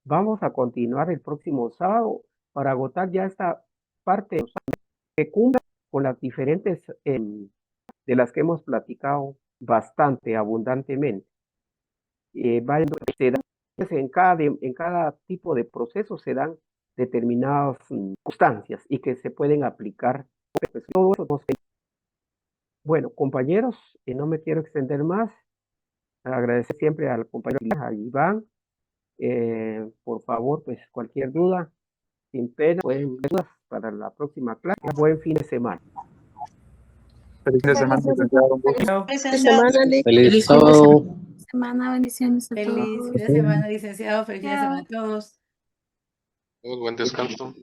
Vamos a continuar el próximo sábado para agotar ya esta parte que cumpla con las diferentes de las que hemos platicado bastante abundantemente. En cada tipo de proceso se dan determinadas circunstancias y que se pueden aplicar. Todo eso bueno, compañeros, no me quiero extender más. Agradecer siempre al compañero a Iván. Por favor, pues cualquier duda, sin pena, pueden dudas para la próxima clase. Buen fin de semana. Feliz fin de semana, licenciado. Feliz semana, Alex. Feliz sábado. Semana, bendiciones a todos. Feliz fin de semana, licenciado. Feliz fin de semana a todos. Buen descanso.